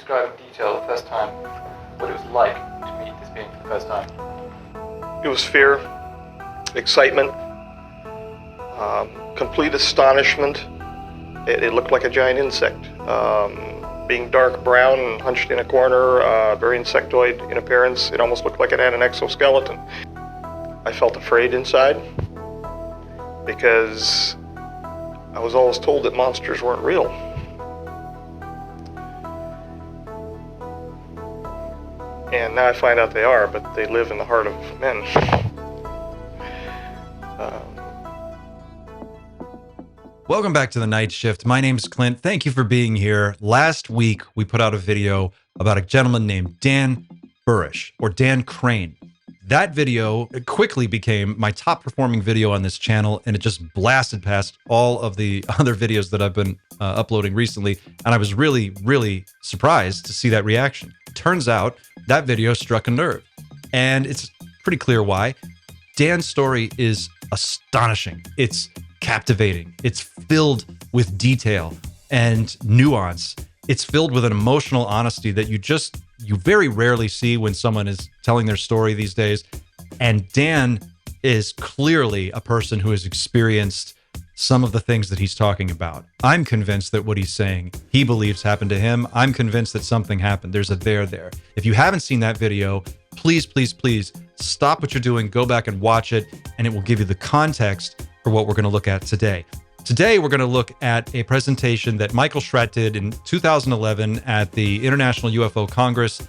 describe in detail the first time what it was like to meet this being for the first time? It was fear, excitement, complete astonishment. It looked like a giant insect. Being dark brown and hunched in a corner, very insectoid in appearance, it almost looked like it had an exoskeleton. I felt afraid inside because I was always told that monsters weren't real. And now I find out they are, but they live in the heart of men. Welcome back to the Night Shift. My name's Clint. Thank you for being here. Last week, we put out a video about a gentleman named Dan Burish, or Dan Crane. That video quickly became my top performing video on this channel, and it just blasted past all of the other videos that I've been uploading recently, and I was really, really surprised to see that reaction. Turns out, that video struck a nerve, and it's pretty clear why. Dan's story is astonishing. It's captivating. It's filled with detail and nuance. It's filled with an emotional honesty that you very rarely see when someone is telling their story these days. And Dan is clearly a person who has experienced some of the things that he's talking about. I'm convinced that what he's saying, he believes happened to him. I'm convinced that something happened. There's a there. If you haven't seen that video, please, please, please stop what you're doing, go back and watch it, and it will give you the context for what we're going to look at today. Today, we're going to look at a presentation that Michael Schratt did in 2011 at the International UFO Congress,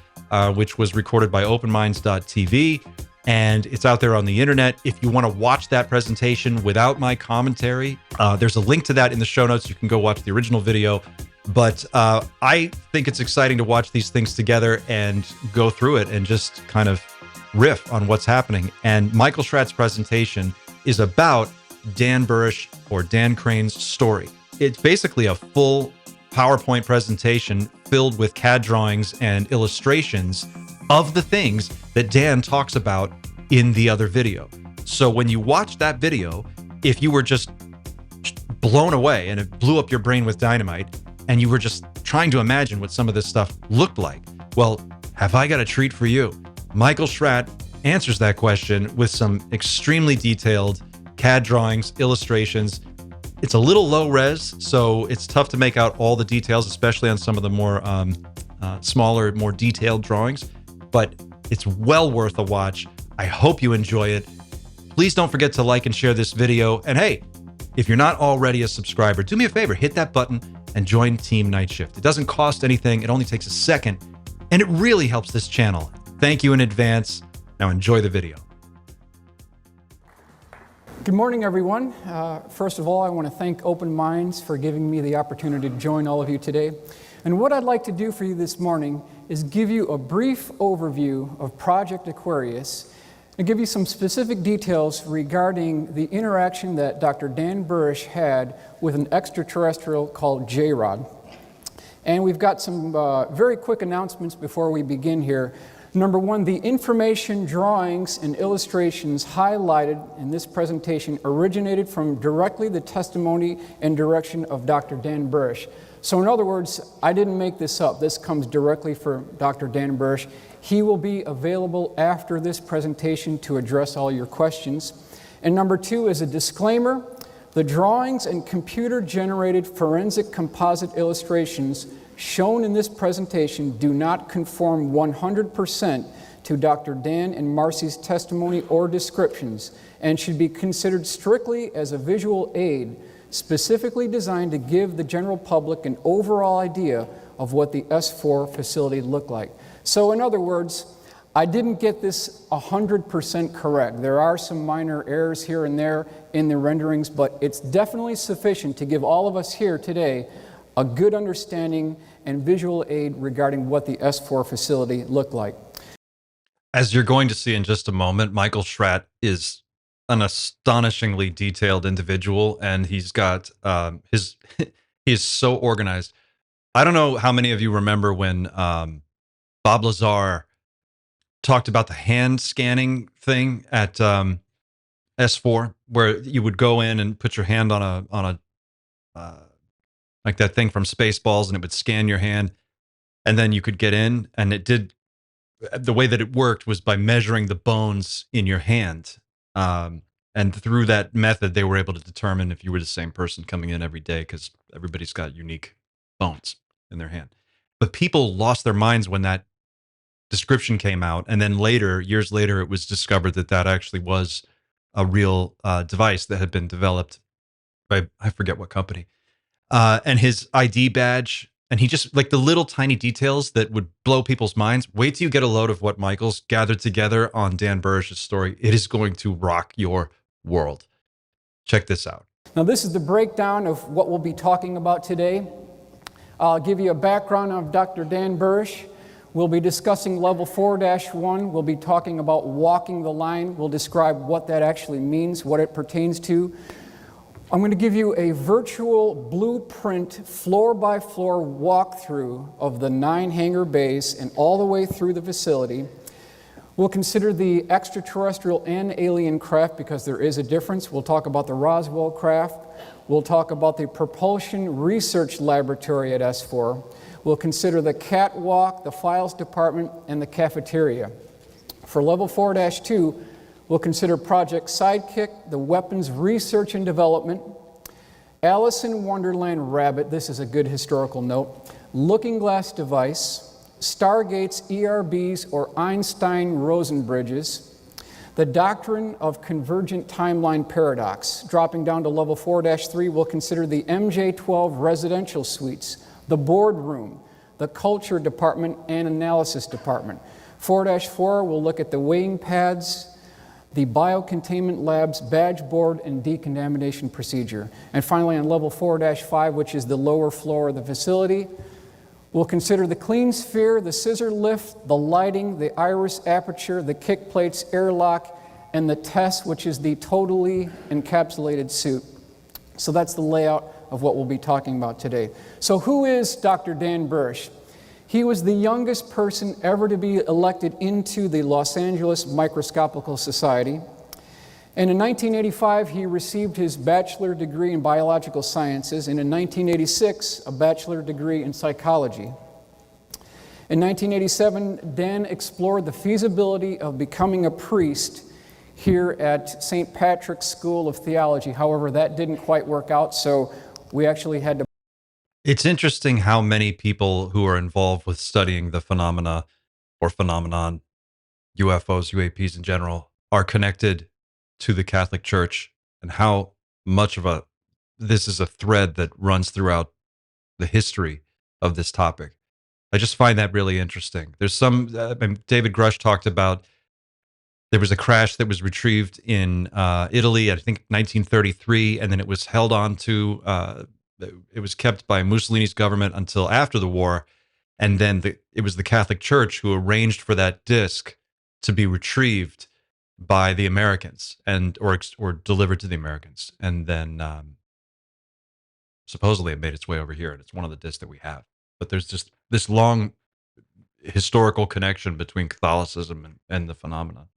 which was recorded by openminds.tv, and it's out there on the internet. If you want to watch that presentation without my commentary, there's a link to that in the show notes. You can go watch the original video. But I think it's exciting to watch these things together and go through it and just kind of riff on what's happening. And Michael Schratt's presentation is about Dan Burish, or Dan Crane's story. It's basically a full PowerPoint presentation filled with CAD drawings and illustrations of the things that Dan talks about in the other video. So when you watch that video, if you were just blown away and it blew up your brain with dynamite, and you were just trying to imagine what some of this stuff looked like, well, have I got a treat for you? Michael Schratt answers that question with some extremely detailed CAD drawings, illustrations. It's a little low res, so it's tough to make out all the details, especially on some of the more smaller, more detailed drawings, but it's well worth a watch. I hope you enjoy it. Please don't forget to like and share this video. And hey, if you're not already a subscriber, do me a favor, hit that button and join Team Night Shift. It doesn't cost anything. It only takes a second, and it really helps this channel. Thank you in advance. Now enjoy the video. Good morning, everyone. First of all, I want to thank Open Minds for giving me the opportunity to join all of you today. And what I'd like to do for you this morning is give you a brief overview of Project Aquarius and give you some specific details regarding the interaction that Dr. Dan Burish had with an extraterrestrial called J-Rod. And we've got some very quick announcements before we begin here. Number one, the information, drawings, and illustrations highlighted in this presentation originated from directly the testimony and direction of Dr. Dan Burish. So in other words, I didn't make this up. This comes directly from Dr. Dan Burish. He will be available after this presentation to address all your questions. And number two, as a disclaimer, the drawings and computer-generated forensic composite illustrations shown in this presentation do not conform 100% to Dr. Dan and Marcy's testimony or descriptions and should be considered strictly as a visual aid specifically designed to give the general public an overall idea of what the S4 facility looked like. So in other words, I didn't get this 100% correct. There are some minor errors here and there in the renderings, but it's definitely sufficient to give all of us here today a good understanding and visual aid regarding what the S4 facility looked like. As you're going to see in just a moment, Michael Schratt is an astonishingly detailed individual, and he's got he is so organized. I don't know how many of you remember when Bob Lazar talked about the hand scanning thing at S4, where you would go in and put your hand on a like that thing from Spaceballs, and it would scan your hand. And then you could get in, and the way that it worked was by measuring the bones in your hand. And through that method, they were able to determine if you were the same person coming in every day, because everybody's got unique bones in their hand. But people lost their minds when that description came out. And then later, years later, it was discovered that that actually was a real device that had been developed by, I forget what company. And his ID badge, and he just, like the little tiny details that would blow people's minds. Wait till you get a load of what Michael's gathered together on Dan Burisch's story. It is going to rock your world. Check this out. Now, this is the breakdown of what we'll be talking about today. I'll give you a background of Dr. Dan Burisch. We'll be discussing level 4-1. We'll be talking about walking the line. We'll describe what that actually means, what it pertains to. I'm going to give you a virtual blueprint, floor-by-floor walkthrough of the 9 hangar bays and all the way through the facility. We'll consider the extraterrestrial and alien craft because there is a difference. We'll talk about the Roswell craft. We'll talk about the Propulsion Research Laboratory at S4. We'll consider the catwalk, the files department, and the cafeteria. For level 4-2, we'll consider Project Sidekick, the weapons research and development, Alice in Wonderland Rabbit, this is a good historical note, Looking Glass Device, Stargates, ERBs, or Einstein-Rosen bridges, the doctrine of convergent timeline paradox. Dropping down to level 4-3, we'll consider the MJ-12 residential suites, the boardroom, the culture department, and analysis department. 4-4, we'll look at the weighing pads, the biocontainment labs, badge board, and decontamination procedure. And finally, on level 4-5, which is the lower floor of the facility, we'll consider the clean sphere, the scissor lift, the lighting, the iris aperture, the kick plates, airlock, and the test, which is the totally encapsulated suit. So that's the layout of what we'll be talking about today. So who is Dr. Dan Burisch? He was the youngest person ever to be elected into the Los Angeles Microscopical Society. And in 1985, he received his bachelor degree in biological sciences, and in 1986, a bachelor degree in psychology. In 1987, Dan explored the feasibility of becoming a priest here at St. Patrick's School of Theology. However, that didn't quite work out, so we actually had to... It's interesting how many people who are involved with studying the phenomena or phenomenon, UFOs, UAPs in general, are connected to the Catholic Church, and how much of this is a thread that runs throughout the history of this topic. I just find that really interesting. There's some, David Grush talked about, there was a crash that was retrieved in Italy, I think 1933, and then it was held on to, it was kept by Mussolini's government until after the war, and then it was the Catholic Church who arranged for that disc to be retrieved by the Americans or delivered to the Americans, and then supposedly it made its way over here, and it's one of the discs that we have. But there's just this long historical connection between Catholicism and the phenomena.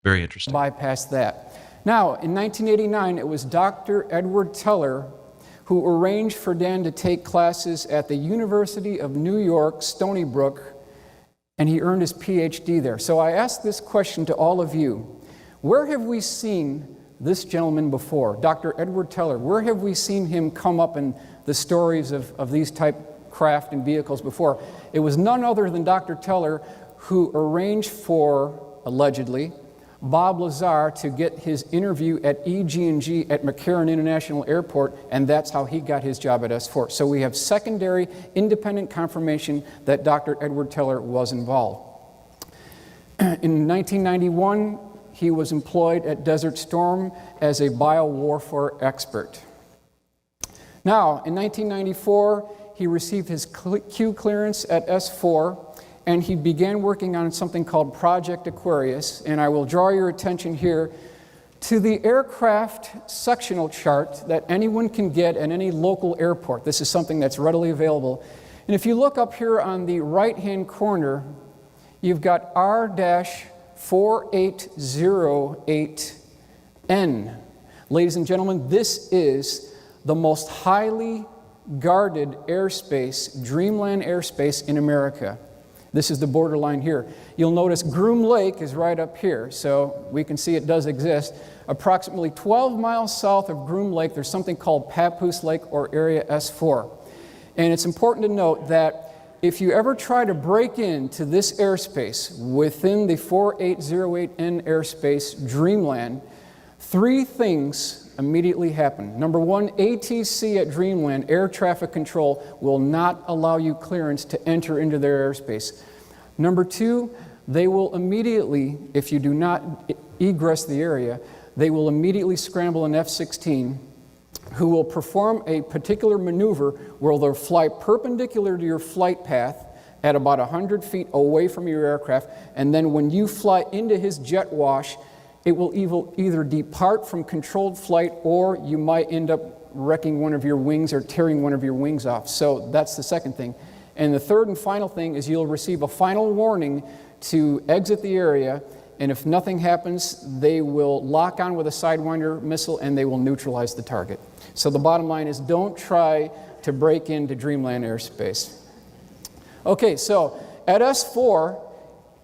Very interesting. Bypass that. Now, in 1989, it was Dr. Edward Teller who arranged for Dan to take classes at the University of New York, Stony Brook, and he earned his PhD there. So I ask this question to all of you. Where have we seen this gentleman before, Dr. Edward Teller? Where have we seen him come up in the stories of these type craft and vehicles before? It was none other than Dr. Teller who arranged for, allegedly, Bob Lazar to get his interview at EG&G at McCarran International Airport, and that's how he got his job at S4. So we have secondary independent confirmation that Dr. Edward Teller was involved. In 1991, he was employed at Desert Storm as a biowarfare expert. Now, in 1994, he received his Q clearance at S4, and he began working on something called Project Aquarius, and I will draw your attention here to the aircraft sectional chart that anyone can get at any local airport. This is something that's readily available. And if you look up here on the right-hand corner, you've got R-4808N. Ladies and gentlemen, this is the most highly guarded airspace, dreamland airspace in America. This is the borderline here. You'll notice Groom Lake is right up here, so we can see it does exist. Approximately 12 miles south of Groom Lake, there's something called Papoose Lake or Area S4. And it's important to note that if you ever try to break into this airspace within the 4808N airspace Dreamland, three things immediately happen. Number one, ATC at Dreamland, air traffic control, will not allow you clearance to enter into their airspace. Number two, they will immediately, if you do not egress the area, they will immediately scramble an F-16 who will perform a particular maneuver where they'll fly perpendicular to your flight path at about 100 feet away from your aircraft, and then when you fly into his jet wash, it will either depart from controlled flight or you might end up wrecking one of your wings or tearing one of your wings off. So that's the second thing. And the third and final thing is you'll receive a final warning to exit the area, and if nothing happens, they will lock on with a Sidewinder missile and they will neutralize the target. So the bottom line is don't try to break into Dreamland airspace. Okay, so at S4,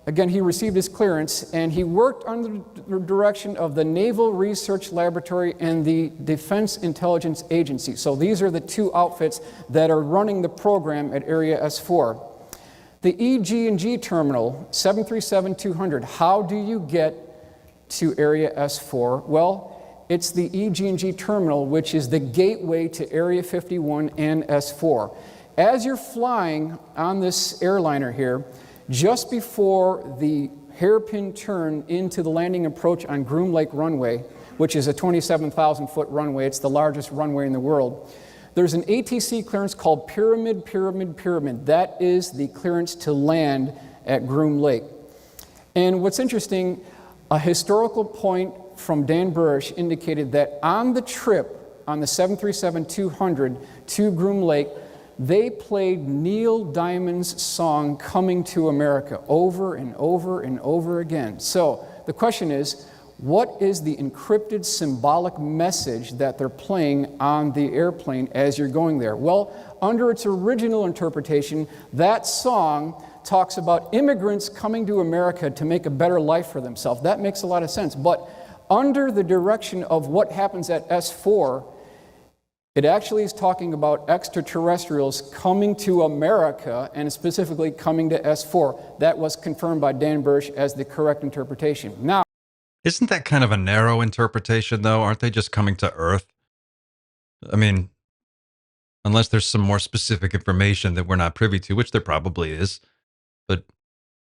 again, he received his clearance, and he worked under the direction of the Naval Research Laboratory and the Defense Intelligence Agency. So these are the two outfits that are running the program at Area S4. The EG&G terminal, 737-200, how do you get to Area S4? Well, it's the EG&G terminal, which is the gateway to Area 51 and S4. As you're flying on this airliner here, just before the hairpin turn into the landing approach on Groom Lake runway, which is a 27,000-foot runway, it's the largest runway in the world, there's an ATC clearance called Pyramid. That is the clearance to land at Groom Lake. And what's interesting, a historical point from Dan Burisch indicated that on the trip on the 737-200 to Groom Lake, they played Neil Diamond's song Coming to America over and over and over again. So the question is, what is the encrypted symbolic message that they're playing on the airplane as you're going there? Well, under its original interpretation, that song talks about immigrants coming to America to make a better life for themselves. That makes a lot of sense. But under the direction of what happens at S4, it actually is talking about extraterrestrials coming to America and specifically coming to S4. That was confirmed by Dan Burisch as the correct interpretation. Now, isn't that kind of a narrow interpretation, though? Aren't they just coming to Earth? I mean, unless there's some more specific information that we're not privy to, which there probably is, but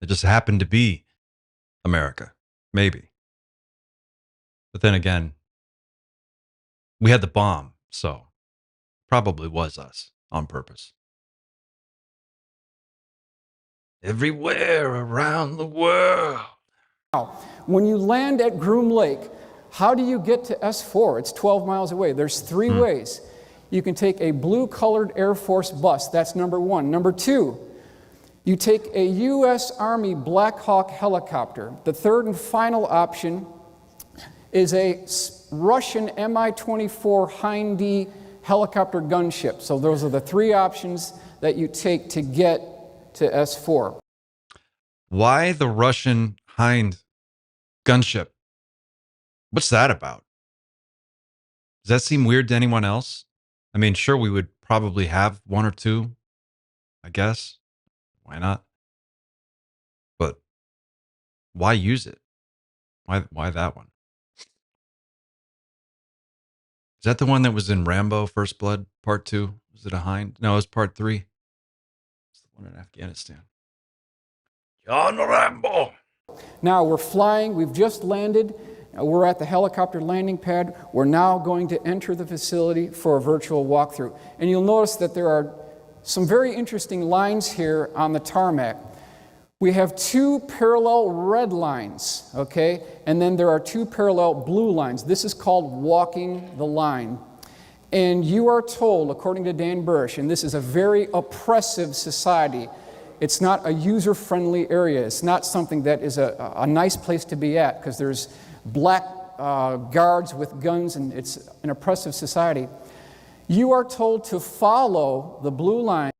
it just happened to be America, maybe. But then again, we had the bomb, so probably was us on purpose. Everywhere around the world. when you land at Groom Lake, how do you get to S4? It's 12 miles away. There's three ways. You can take a blue-colored Air Force bus. That's number one. Number two, you take a U.S. Army Black Hawk helicopter. The third and final option is a Russian Mi-24 Hind-D helicopter gunship. So those are the three options that you take to get to S4. Why the Russian Hind gunship? What's that about? Does that seem weird to anyone else? I mean, sure, we would probably have one or two, I guess. Why not? But why use it? Why that one? Is that the one that was in Rambo First Blood Part 2? Was it a Hind? No, it was Part 3. It's the one in Afghanistan. John Rambo! Now we're flying, we've just landed, we're at the helicopter landing pad. We're now going to enter the facility for a virtual walkthrough. And you'll notice that there are some very interesting lines here on the tarmac. We have two parallel red lines, okay? And then there are two parallel blue lines. This is called walking the line. And you are told, according to Dan Burisch, and this is a very oppressive society, it's not a user-friendly area. It's not something that is a nice place to be at because there's black guards with guns and it's an oppressive society. You are told to follow the blue line.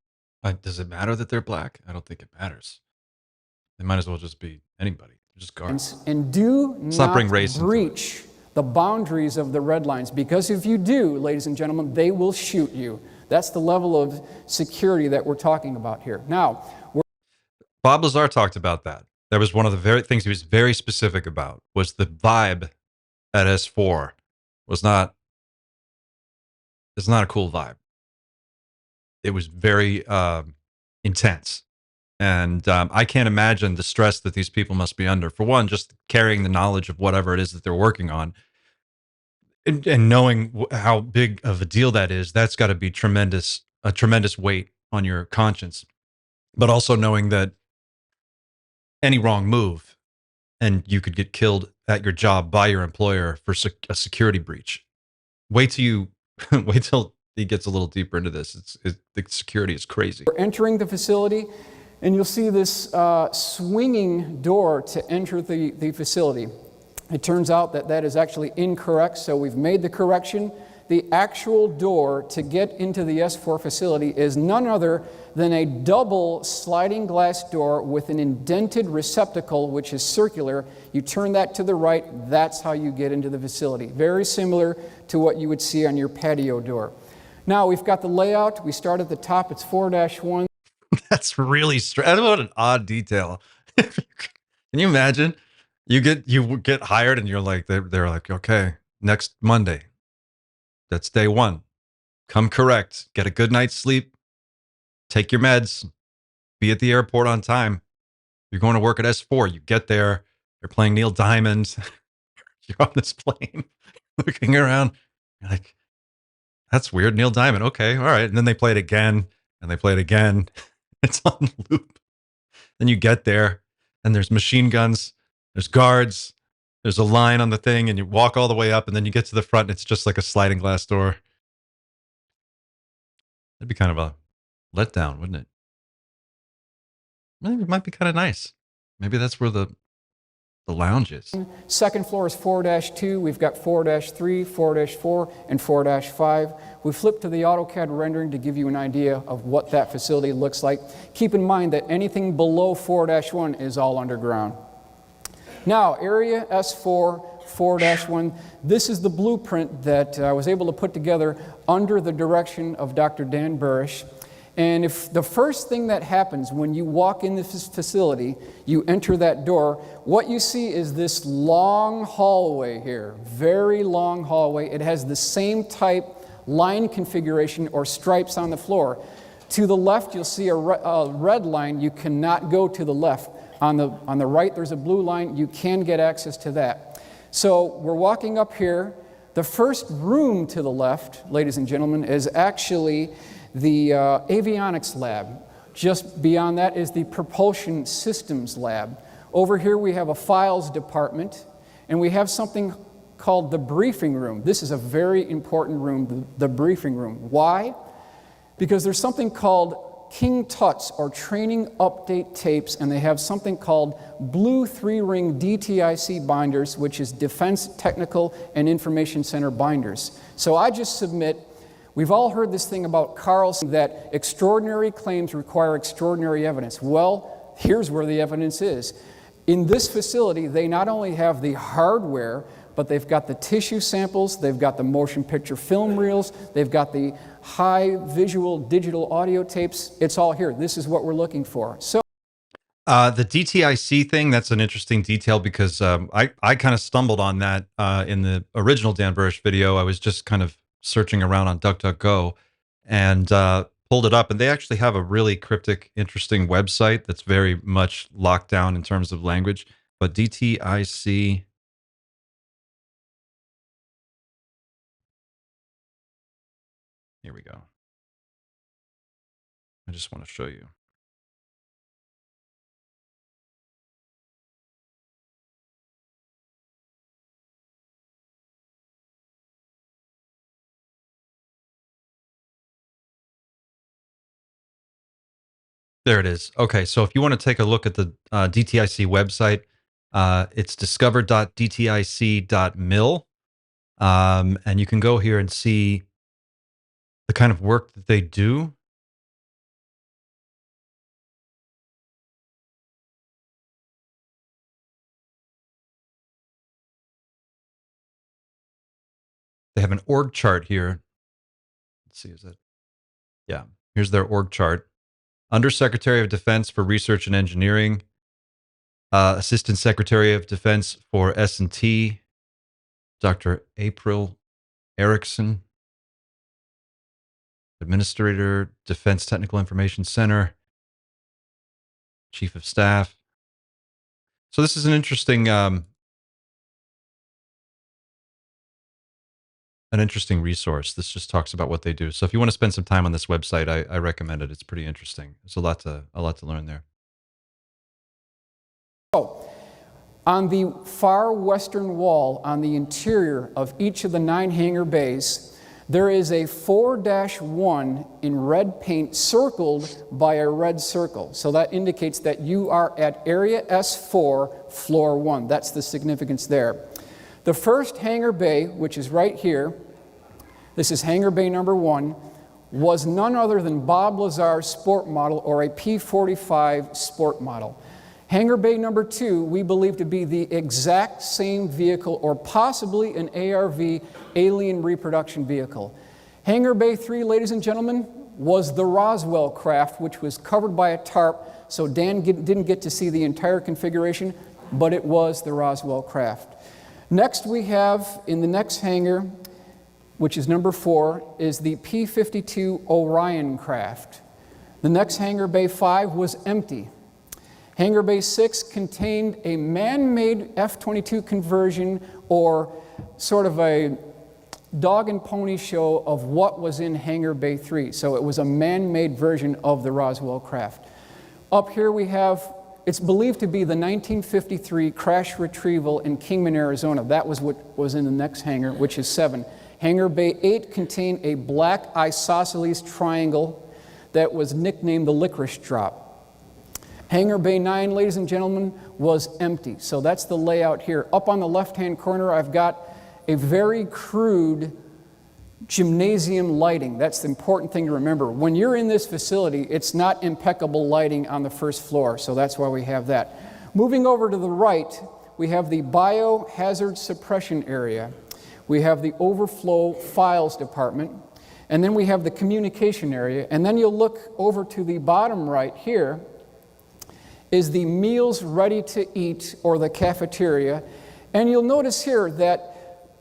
Does it matter that they're black? I don't think it matters. They might as well just be anybody. They're just guards. And do Let's not not bring race into it. breach the boundaries of the red lines, because if you do, ladies and gentlemen, they will shoot you. That's the level of security that we're talking about here. Now, Bob Lazar talked about that. That was one of the very things he was very specific about, was the vibe at S4 was not, it's not a cool vibe. It was very intense. And I can't imagine the stress that these people must be under. For one, just carrying the knowledge of whatever it is that they're working on and knowing how big of a deal that is, that's got to be a tremendous weight on your conscience. But also knowing that any wrong move and you could get killed at your job by your employer for a security breach. Wait till he gets a little deeper into this. The security is crazy. we're entering the facility, and you'll see this swinging door to enter the facility. It turns out that that is actually incorrect, so we've made the correction. The actual door to get into the S4 facility is none other than a double sliding glass door with an indented receptacle, which is circular. You turn that to the right, that's how you get into the facility. Very similar to what you would see on your patio door. Now, we've got the layout. We start at the top. It's 4-1. That's really strange. What an odd detail. Can you imagine? You get hired and you're like, they're like, okay, next Monday. That's day 1. Come correct. Get a good night's sleep. Take your meds. Be at the airport on time. You're going to work at S4. You get there. They're playing Neil Diamond. You're on this plane looking around. You're like, that's weird. Neil Diamond. Okay. All right. And then they play it again and they play it again. It's on loop. Then you get there and there's machine guns. There's guards. There's a line on the thing and you walk all the way up and then you get to the front and it's just like a sliding glass door. That'd be kind of a letdown, wouldn't it? Maybe it might be kind of nice. Maybe that's where the lounge is. Second floor is 4-2. We've got 4-3, 4-4, and 4-5. We flip to the AutoCAD rendering to give you an idea of what that facility looks like. Keep in mind that anything below 4-1 is all underground. Now, area S4, 4-1. This is the blueprint that I was able to put together under the direction of Dr. Dan Burisch. And if the first thing that happens when you walk in this facility, you enter that door, what you see is this long hallway here, very long hallway. It has the same type line configuration or stripes on the floor. To the left, you'll see a red line. You cannot go to the left. On the right, there's a blue line. You can get access to that. So we're walking up here. The first room to the left, ladies and gentlemen, is actually the avionics lab. Just beyond that is the propulsion systems lab. Over here we have a files department, and we have something called the briefing room. This is a very important room, the briefing room. Why? Because there's something called King Tut's or training update tapes, and they have something called blue 3-ring DTIC binders, which is Defense Technical and Information Center binders. So I just submit, we've all heard this thing about Carlson that extraordinary claims require extraordinary evidence. Well, here's where the evidence is. In this facility, they not only have the hardware, but they've got the tissue samples, they've got the motion picture film reels, they've got the high visual digital audio tapes. It's all here. This is what we're looking for. So the DTIC thing, that's an interesting detail because I kind of stumbled on that in the original Dan Burish video. I was just kind of searching around on DuckDuckGo and pulled it up, and they actually have a really cryptic, interesting website that's very much locked down in terms of language. But DTIC, here we go. I just want to show you. There it is. Okay, so if you want to take a look at the DTIC website, it's discover.dtic.mil, and you can go here and see the kind of work that they do. They have an org chart here. Let's see, is it? Yeah, here's their org chart. Undersecretary of Defense for Research and Engineering, Assistant Secretary of Defense for S&T, Dr. April Erickson, Administrator, Defense Technical Information Center, Chief of Staff. So this is an interesting resource. This just talks about what they do. So if you want to spend some time on this website, I recommend it. It's pretty interesting. There's a lot to learn there. So, on the far western wall, on the interior of each of the 9 hangar bays, there is a 4-1 in red paint circled by a red circle. So that indicates that you are at Area S4, Floor 1. That's the significance there. The first hangar bay, which is right here, this is hangar bay number 1, was none other than Bob Lazar's sport model, or a P-45 sport model. Hangar bay number 2, we believe to be the exact same vehicle, or possibly an ARV, alien reproduction vehicle. Hangar bay 3, ladies and gentlemen, was the Roswell craft, which was covered by a tarp, so Dan didn't get to see the entire configuration, but it was the Roswell craft. Next we have, in the next hangar, which is number 4, is the P-52 Orion craft. The next hangar bay 5 was empty. Hangar bay 6 contained a man-made F-22 conversion, or sort of a dog and pony show of what was in hangar bay 3. So it was a man-made version of the Roswell craft. Up here we have, it's believed to be the 1953 crash retrieval in Kingman, Arizona. That was what was in the next hangar, which is 7. Hangar bay 8 contained a black isosceles triangle that was nicknamed the licorice drop. Hangar bay 9, ladies and gentlemen, was empty. So that's the layout here. Up on the left-hand corner, I've got a very crude gymnasium lighting. That's the important thing to remember. When you're in this facility, it's not impeccable lighting on the first floor, so that's why we have that. Moving over to the right, we have the biohazard suppression area. We have the overflow files department, and then we have the communication area, and then you'll look over to the bottom right here, is the meals ready to eat, or the cafeteria. And you'll notice here that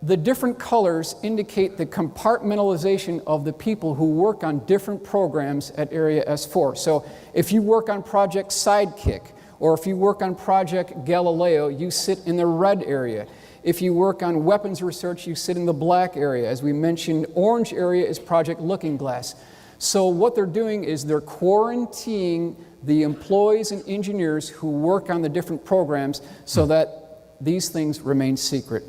the different colors indicate the compartmentalization of the people who work on different programs at Area S4. So if you work on Project Sidekick, or if you work on Project Galileo, you sit in the red area. If you work on weapons research, you sit in the black area. As we mentioned, orange area is Project Looking Glass. So what they're doing is they're quarantining the employees and engineers who work on the different programs so that these things remain secret.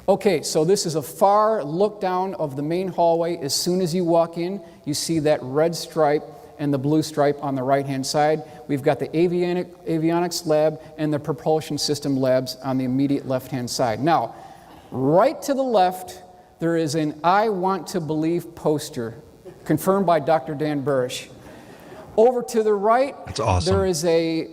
Okay, so this is a far look down of the main hallway. As soon as you walk in, you see that red stripe and the blue stripe on the right-hand side. We've got the avionics lab and the propulsion system labs on the immediate left-hand side. Now, right to the left, there is an I Want to Believe poster, confirmed by Dr. Dan Burish. Over to the right, that's awesome. There is a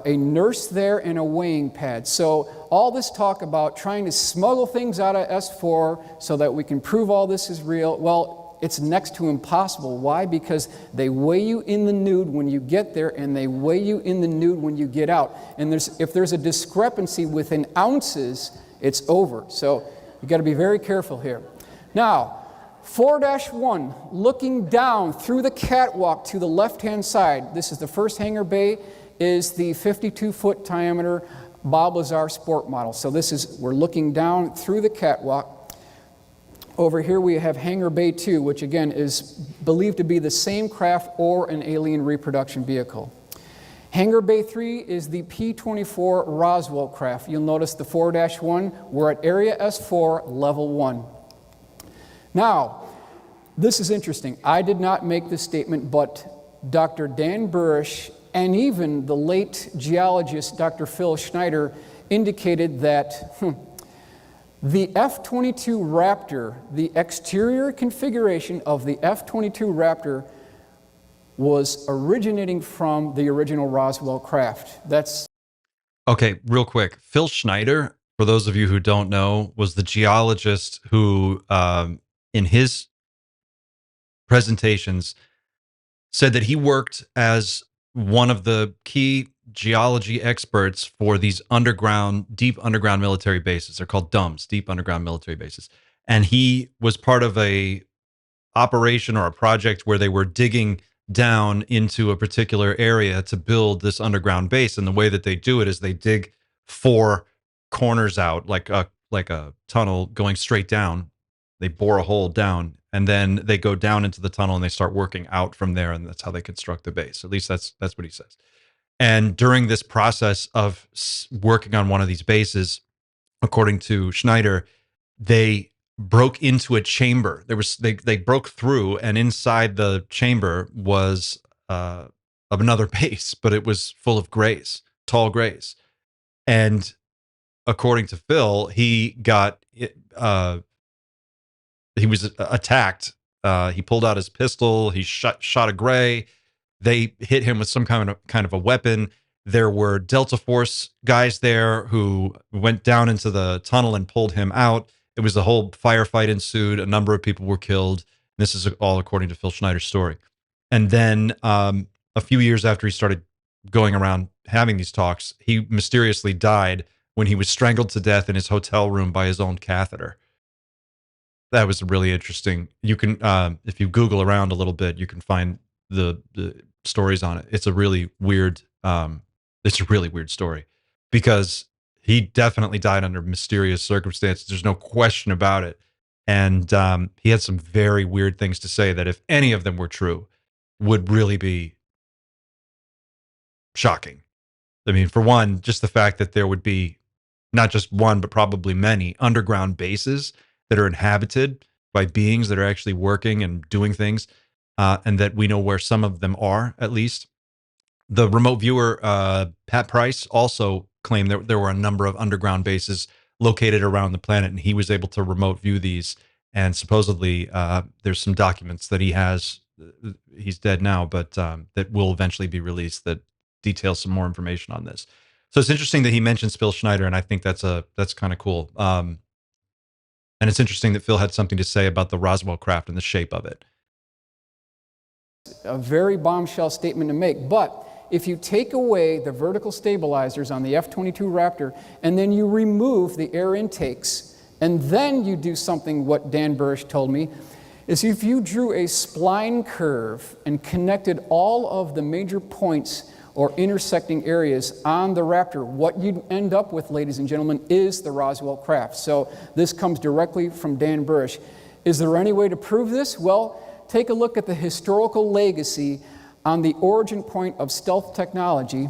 nurse there and a weighing pad. So all this talk about trying to smuggle things out of S4 so that we can prove all this is real, well, it's next to impossible. Why? Because they weigh you in the nude when you get there, and they weigh you in the nude when you get out. And if there's a discrepancy within ounces, it's over. So you've got to be very careful here. Now, 4-1, looking down through the catwalk to the left-hand side, this is the first hangar bay, is the 52-foot diameter Bob Lazar sport model. So we're looking down through the catwalk. Over here we have hangar bay 2, which again is believed to be the same craft or an alien reproduction vehicle. Hangar bay 3 is the P-24 Roswell craft. You'll notice the 4-1, we're at Area S4, Level 1. Now, this is interesting. I did not make this statement, but Dr. Dan Burisch and even the late geologist Dr. Phil Schneider indicated that The F-22 Raptor, the exterior configuration of the F-22 Raptor was originating from the original Roswell craft. That's Okay, real quick. Phil Schneider, for those of you who don't know, was the geologist who, in his presentations, said that he worked as one of the key geology experts for these deep underground military bases. They're called DUMBs, deep underground military bases. And he was part of a operation or a project where they were digging down into a particular area to build this underground base. And the way that they do it is they dig 4 corners out, like a tunnel going straight down. They bore a hole down, and then they go down into the tunnel and they start working out from there, and that's how they construct the base. At least that's what he says. And during this process of working on one of these bases, according to Schneider, they broke into a chamber. They broke through, and inside the chamber was of another base, but it was full of grays, tall grays. And according to Phil, he was attacked. He pulled out his pistol. He shot a gray. They hit him with some kind of a weapon. There were Delta Force guys there who went down into the tunnel and pulled him out. It was a whole firefight ensued. A number of people were killed. This is all according to Phil Schneider's story. And then a few years after he started going around having these talks, he mysteriously died when he was strangled to death in his hotel room by his own catheter. That was really interesting. You can, if you Google around a little bit, you can find the stories on it. It's a really weird story because he definitely died under mysterious circumstances. There's no question about it. And he had some very weird things to say that, if any of them were true, would really be shocking. I mean, for one, just the fact that there would be not just one, but probably many underground bases that are inhabited by beings that are actually working and doing things, and that we know where some of them are, at least. The remote viewer, Pat Price, also claimed that there were a number of underground bases located around the planet, and he was able to remote view these. And supposedly there's some documents that he has, he's dead now, but that will eventually be released that detail some more information on this. So it's interesting that he mentions Phil Schneider, and I think that's kind of cool. And it's interesting that Phil had something to say about the Roswell craft and the shape of it. a very bombshell statement to make, but if you take away the vertical stabilizers on the F-22 Raptor and then you remove the air intakes and then you do something what Dan Burisch told me, is if you drew a spline curve and connected all of the major points or intersecting areas on the Raptor, what you'd end up with, ladies and gentlemen, is the Roswell craft. So this comes directly from Dan Burisch. Is there any way to prove this? Well, take a look at the historical legacy on the origin point of stealth technology,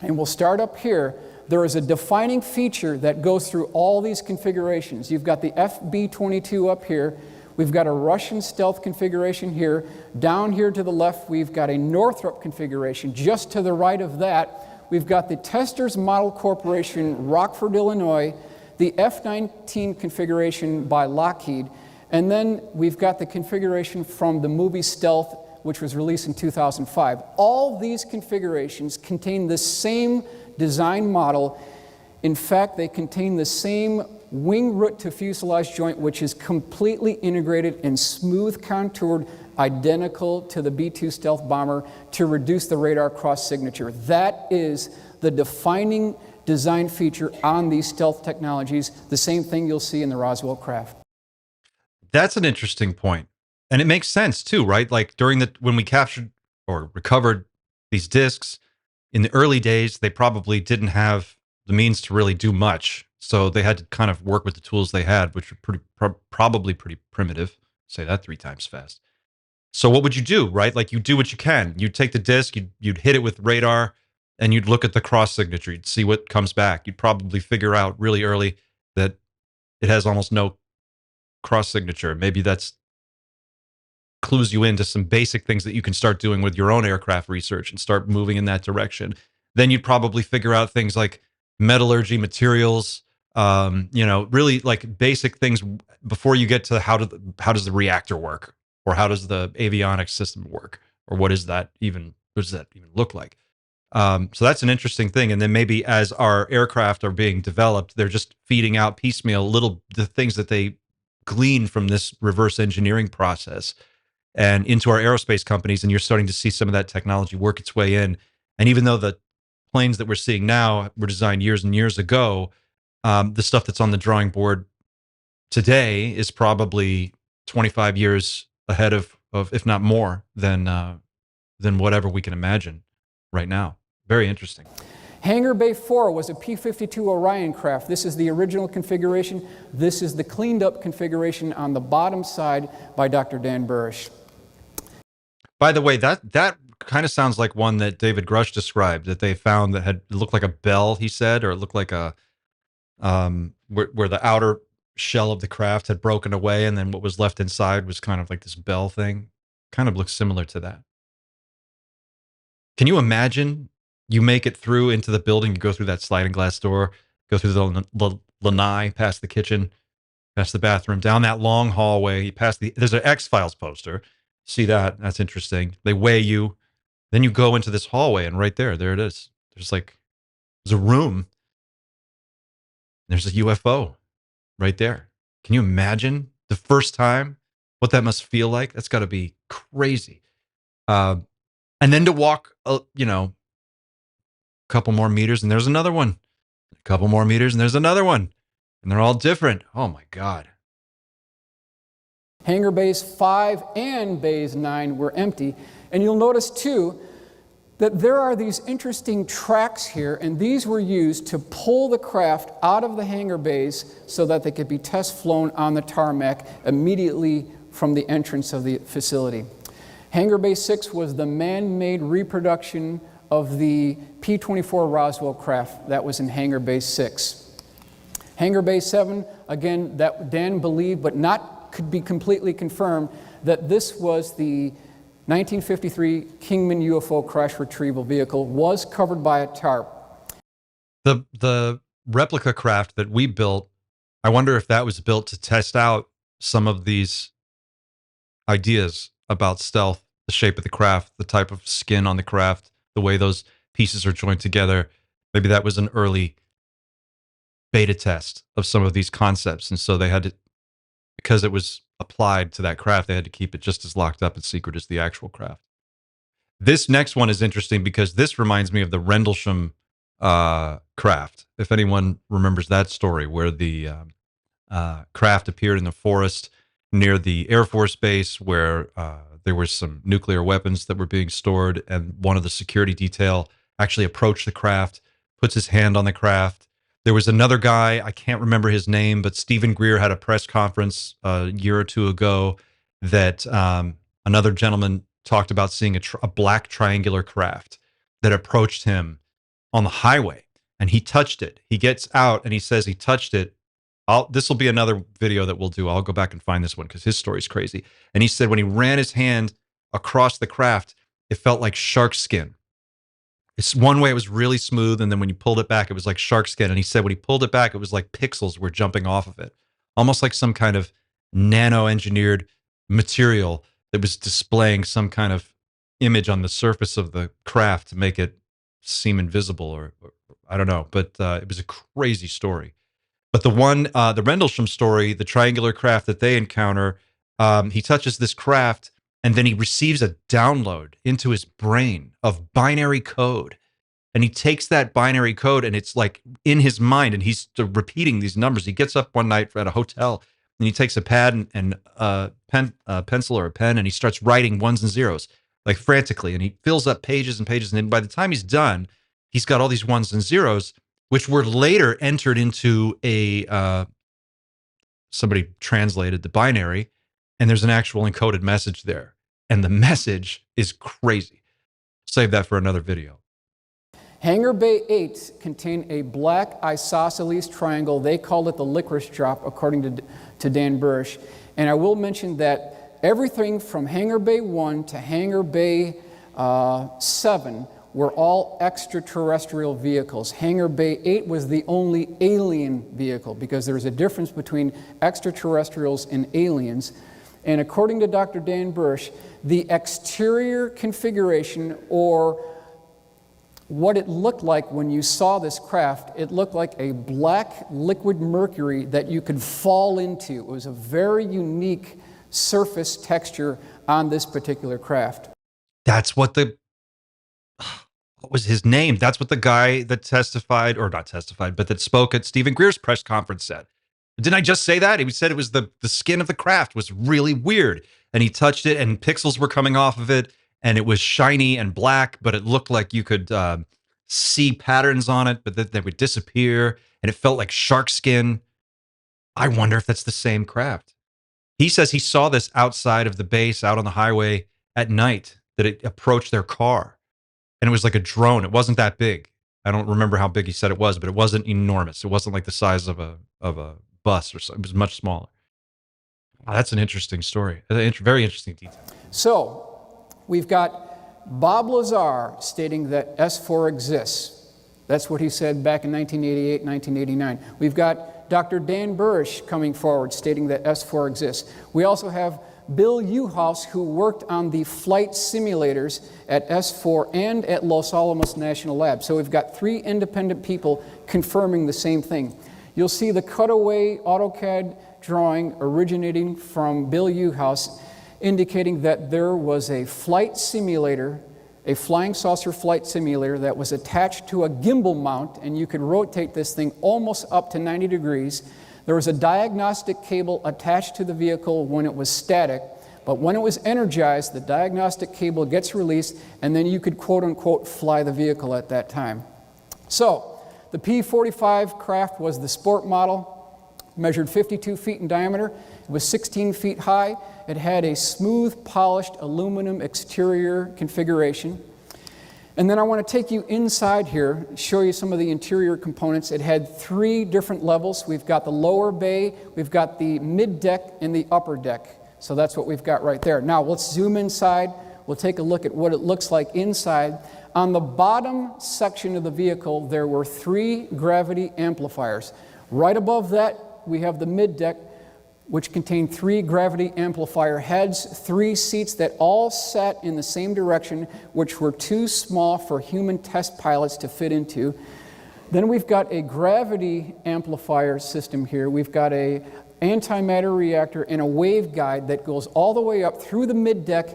and we'll start up here. There is a defining feature that goes through all these configurations. You've got the FB-22 up here. We've got a Russian stealth configuration here. Down here to the left, we've got a Northrop configuration. Just to the right of that, we've got the Testers Model Corporation, Rockford, Illinois, the F-19 configuration by Lockheed, and then we've got the configuration from the movie Stealth, which was released in 2005. All these configurations contain the same design model. In fact, they contain the same wing root to fuselage joint, which is completely integrated and smooth contoured, identical to the B-2 stealth bomber, to reduce the radar cross signature. That is the defining design feature on these stealth technologies, the same thing you'll see in the Roswell craft. That's an interesting point. And it makes sense too, right? Like when we captured or recovered these discs in the early days, they probably didn't have the means to really do much. So they had to kind of work with the tools they had, which were probably pretty primitive. Say that 3 times fast. So what would you do, right? Like you do what you can. You'd take the disc, you'd hit it with radar, and you'd look at the cross signature. You'd see what comes back. You'd probably figure out really early that it has almost no cross signature. Maybe that's clues you into some basic things that you can start doing with your own aircraft research and start moving in that direction. Then you'd probably figure out things like metallurgy, materials, You know, really like basic things before you get to how does the reactor work, or how does the avionics system work, or what does that even look like? So that's an interesting thing. And then maybe as our aircraft are being developed, they're just feeding out piecemeal the things that they glean from this reverse engineering process and into our aerospace companies. And you're starting to see some of that technology work its way in. And even though the planes that we're seeing now were designed years and years ago, the stuff that's on the drawing board today is probably 25 years ahead of if not more than whatever we can imagine right now. Very interesting. Hangar Bay 4 was a P-52 Orion craft. This is the original configuration. This is the cleaned up configuration on the bottom side by Dr. Dan Burisch. By the way, that kind of sounds like one that David Grush described, that they found that looked like a bell, he said, or it looked like a where the outer shell of the craft had broken away, and then what was left inside was kind of like this bell thing. Kind of looks similar to that. Can you imagine you make it through into the building, you go through that sliding glass door, go through the lanai, past the kitchen, past the bathroom, down that long hallway, there's an X-Files poster. See that? That's interesting. They weigh you. Then you go into this hallway, and right there it is. There's a room. There's a UFO right there. Can you imagine the first time what that must feel like? That's got to be crazy. And then to walk, a couple more meters, and there's another one. A couple more meters, and there's another one. And they're all different. Oh, my God. Hangar Bays 5 and Bays 9 were empty. And you'll notice, too, that there are these interesting tracks here, and these were used to pull the craft out of the hangar bays so that they could be test flown on the tarmac immediately from the entrance of the facility. Hangar Bay 6 was the man-made reproduction of the P-24 Roswell craft that was in Hangar Bay 6. Hangar Bay 7, again, that Dan believed, but could be completely confirmed, that this was the 1953 Kingman UFO crash retrieval vehicle, was covered by a tarp. The replica craft that we built, I wonder if that was built to test out some of these ideas about stealth, the shape of the craft, the type of skin on the craft, the way those pieces are joined together. Maybe that was an early beta test of some of these concepts. And so they had to, because it was applied to that craft, they had to keep it just as locked up and secret as the actual craft. This next one is interesting because this reminds me of the Rendlesham craft. If anyone remembers that story, where the craft appeared in the forest near the Air Force Base, where there were some nuclear weapons that were being stored, and one of the security detail actually approached the craft, puts his hand on the craft. There was another guy, I can't remember his name, but Stephen Greer had a press conference a year or two ago that another gentleman talked about seeing a black triangular craft that approached him on the highway, and he touched it. He gets out and he says he touched it. This will be another video that we'll do. I'll go back and find this one because his story's crazy. And he said when he ran his hand across the craft, it felt like shark skin. It's one way it was really smooth, and then when you pulled it back, it was like shark skin. And he said when he pulled it back, it was like pixels were jumping off of it, almost like some kind of nano-engineered material that was displaying some kind of image on the surface of the craft to make it seem invisible, or I don't know. But it was a crazy story. But the one, the Rendlesham story, the triangular craft that they encounter, he touches this craft, and then he receives a download into his brain of binary code. And he takes that binary code, and it's like in his mind, and he's repeating these numbers. He gets up one night at a hotel, and he takes a pad and pencil or a pen, and he starts writing ones and zeros, like frantically. And he fills up pages and pages. And then by the time he's done, he's got all these ones and zeros, which were later entered into a, somebody translated the binary, and there's an actual encoded message there. And the message is crazy. Save that for another video. Hangar Bay 8 contained a black isosceles triangle. They called it the licorice drop, according to Dan Burisch. And I will mention that everything from Hangar Bay 1 to Hangar Bay 7 were all extraterrestrial vehicles. Hangar Bay 8 was the only alien vehicle because there's a difference between extraterrestrials and aliens. And according to Dr. Dan Burisch, the exterior configuration, or what it looked like when you saw this craft, it looked like a black liquid mercury that you could fall into. It was a very unique surface texture on this particular craft. That's what what was his name? That's what the guy that testified, or not testified, but that spoke at Stephen Greer's press conference said. Didn't I just say that? He said it was the skin of the craft was really weird. And he touched it and pixels were coming off of it. And it was shiny and black, but it looked like you could see patterns on it, but they would disappear. And it felt like shark skin. I wonder if that's the same craft. He says he saw this outside of the base, out on the highway at night, that it approached their car. And it was like a drone. It wasn't that big. I don't remember how big he said it was, but it wasn't enormous. It wasn't like the size of a bus or something. It was much smaller. Wow, that's an interesting story. Very interesting detail. So, we've got Bob Lazar stating that S4 exists. That's what he said back in 1988, 1989. We've got Dr. Dan Burish coming forward stating that S4 exists. We also have Bill Uhouse, who worked on the flight simulators at S4 and at Los Alamos National Lab. So we've got 3 independent people confirming the same thing. You'll see the cutaway AutoCAD drawing originating from Bill Uhouse, indicating that there was a flight simulator, a flying saucer flight simulator that was attached to a gimbal mount, and you could rotate this thing almost up to 90 degrees. There was a diagnostic cable attached to the vehicle when it was static, but when it was energized, the diagnostic cable gets released, and then you could quote-unquote fly the vehicle at that time. So, the P-45 craft was the sport model, measured 52 feet in diameter. It was 16 feet high. It had a smooth, polished aluminum exterior configuration. And then I want to take you inside here, show you some of the interior components. It had 3 different levels. We've got the lower bay, we've got the mid-deck, and the upper deck. So that's what we've got right there. Now let's zoom inside. We'll take a look at what it looks like inside. On the bottom section of the vehicle, there were 3 gravity amplifiers. Right above that, we have the mid-deck, which contained 3 gravity amplifier heads, 3 seats that all sat in the same direction, which were too small for human test pilots to fit into. Then we've got a gravity amplifier system here. We've got a antimatter reactor and a waveguide that goes all the way up through the mid-deck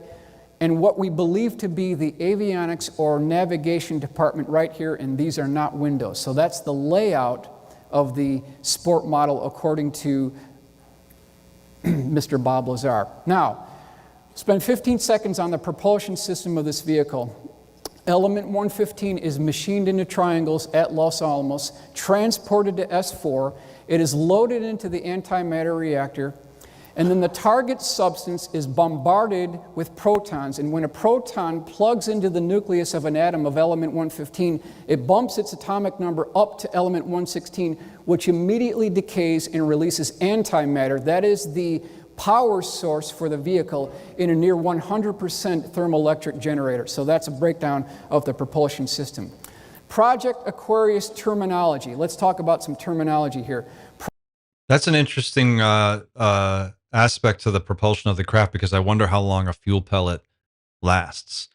and what we believe to be the avionics or navigation department right here, and these are not windows. So that's the layout of the sport model according to Mr. Bob Lazar. Now, spend 15 seconds on the propulsion system of this vehicle. Element 115 is machined into triangles at Los Alamos, transported to S4. It is loaded into the antimatter reactor, and then the target substance is bombarded with protons. And when a proton plugs into the nucleus of an atom of element 115, it bumps its atomic number up to element 116, which immediately decays and releases antimatter. That is the power source for the vehicle in a near 100% thermoelectric generator. So that's a breakdown of the propulsion system. Project Aquarius terminology. Let's talk about some terminology here. That's an interesting aspect to the propulsion of the craft, because I wonder how long a fuel pellet lasts.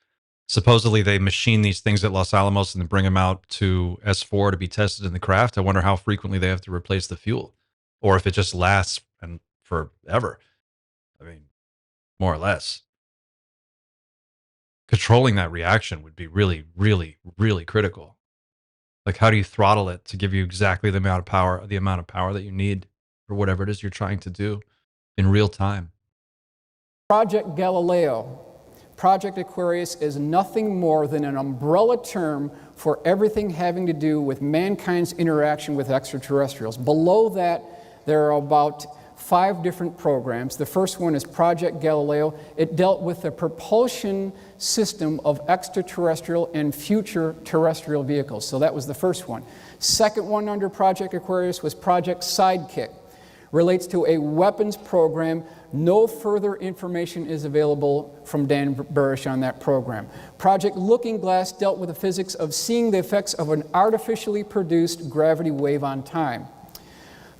Supposedly they machine these things at Los Alamos and then bring them out to S4 to be tested in the craft. I wonder how frequently they have to replace the fuel, or if it just lasts and forever. I mean, more or less. Controlling that reaction would be really, really, really critical. Like, how do you throttle it to give you exactly the amount of power that you need for whatever it is you're trying to do in real time? Project Galileo. Project Aquarius is nothing more than an umbrella term for everything having to do with mankind's interaction with extraterrestrials. Below that, there are about 5 different programs. The first one is Project Galileo. It dealt with the propulsion system of extraterrestrial and future terrestrial vehicles. So that was the first one. Second one under Project Aquarius was Project Sidekick. Relates to a weapons program no further information is available from Dan Burish on that program. Project Looking Glass dealt with the physics of seeing the effects of an artificially produced gravity wave on time.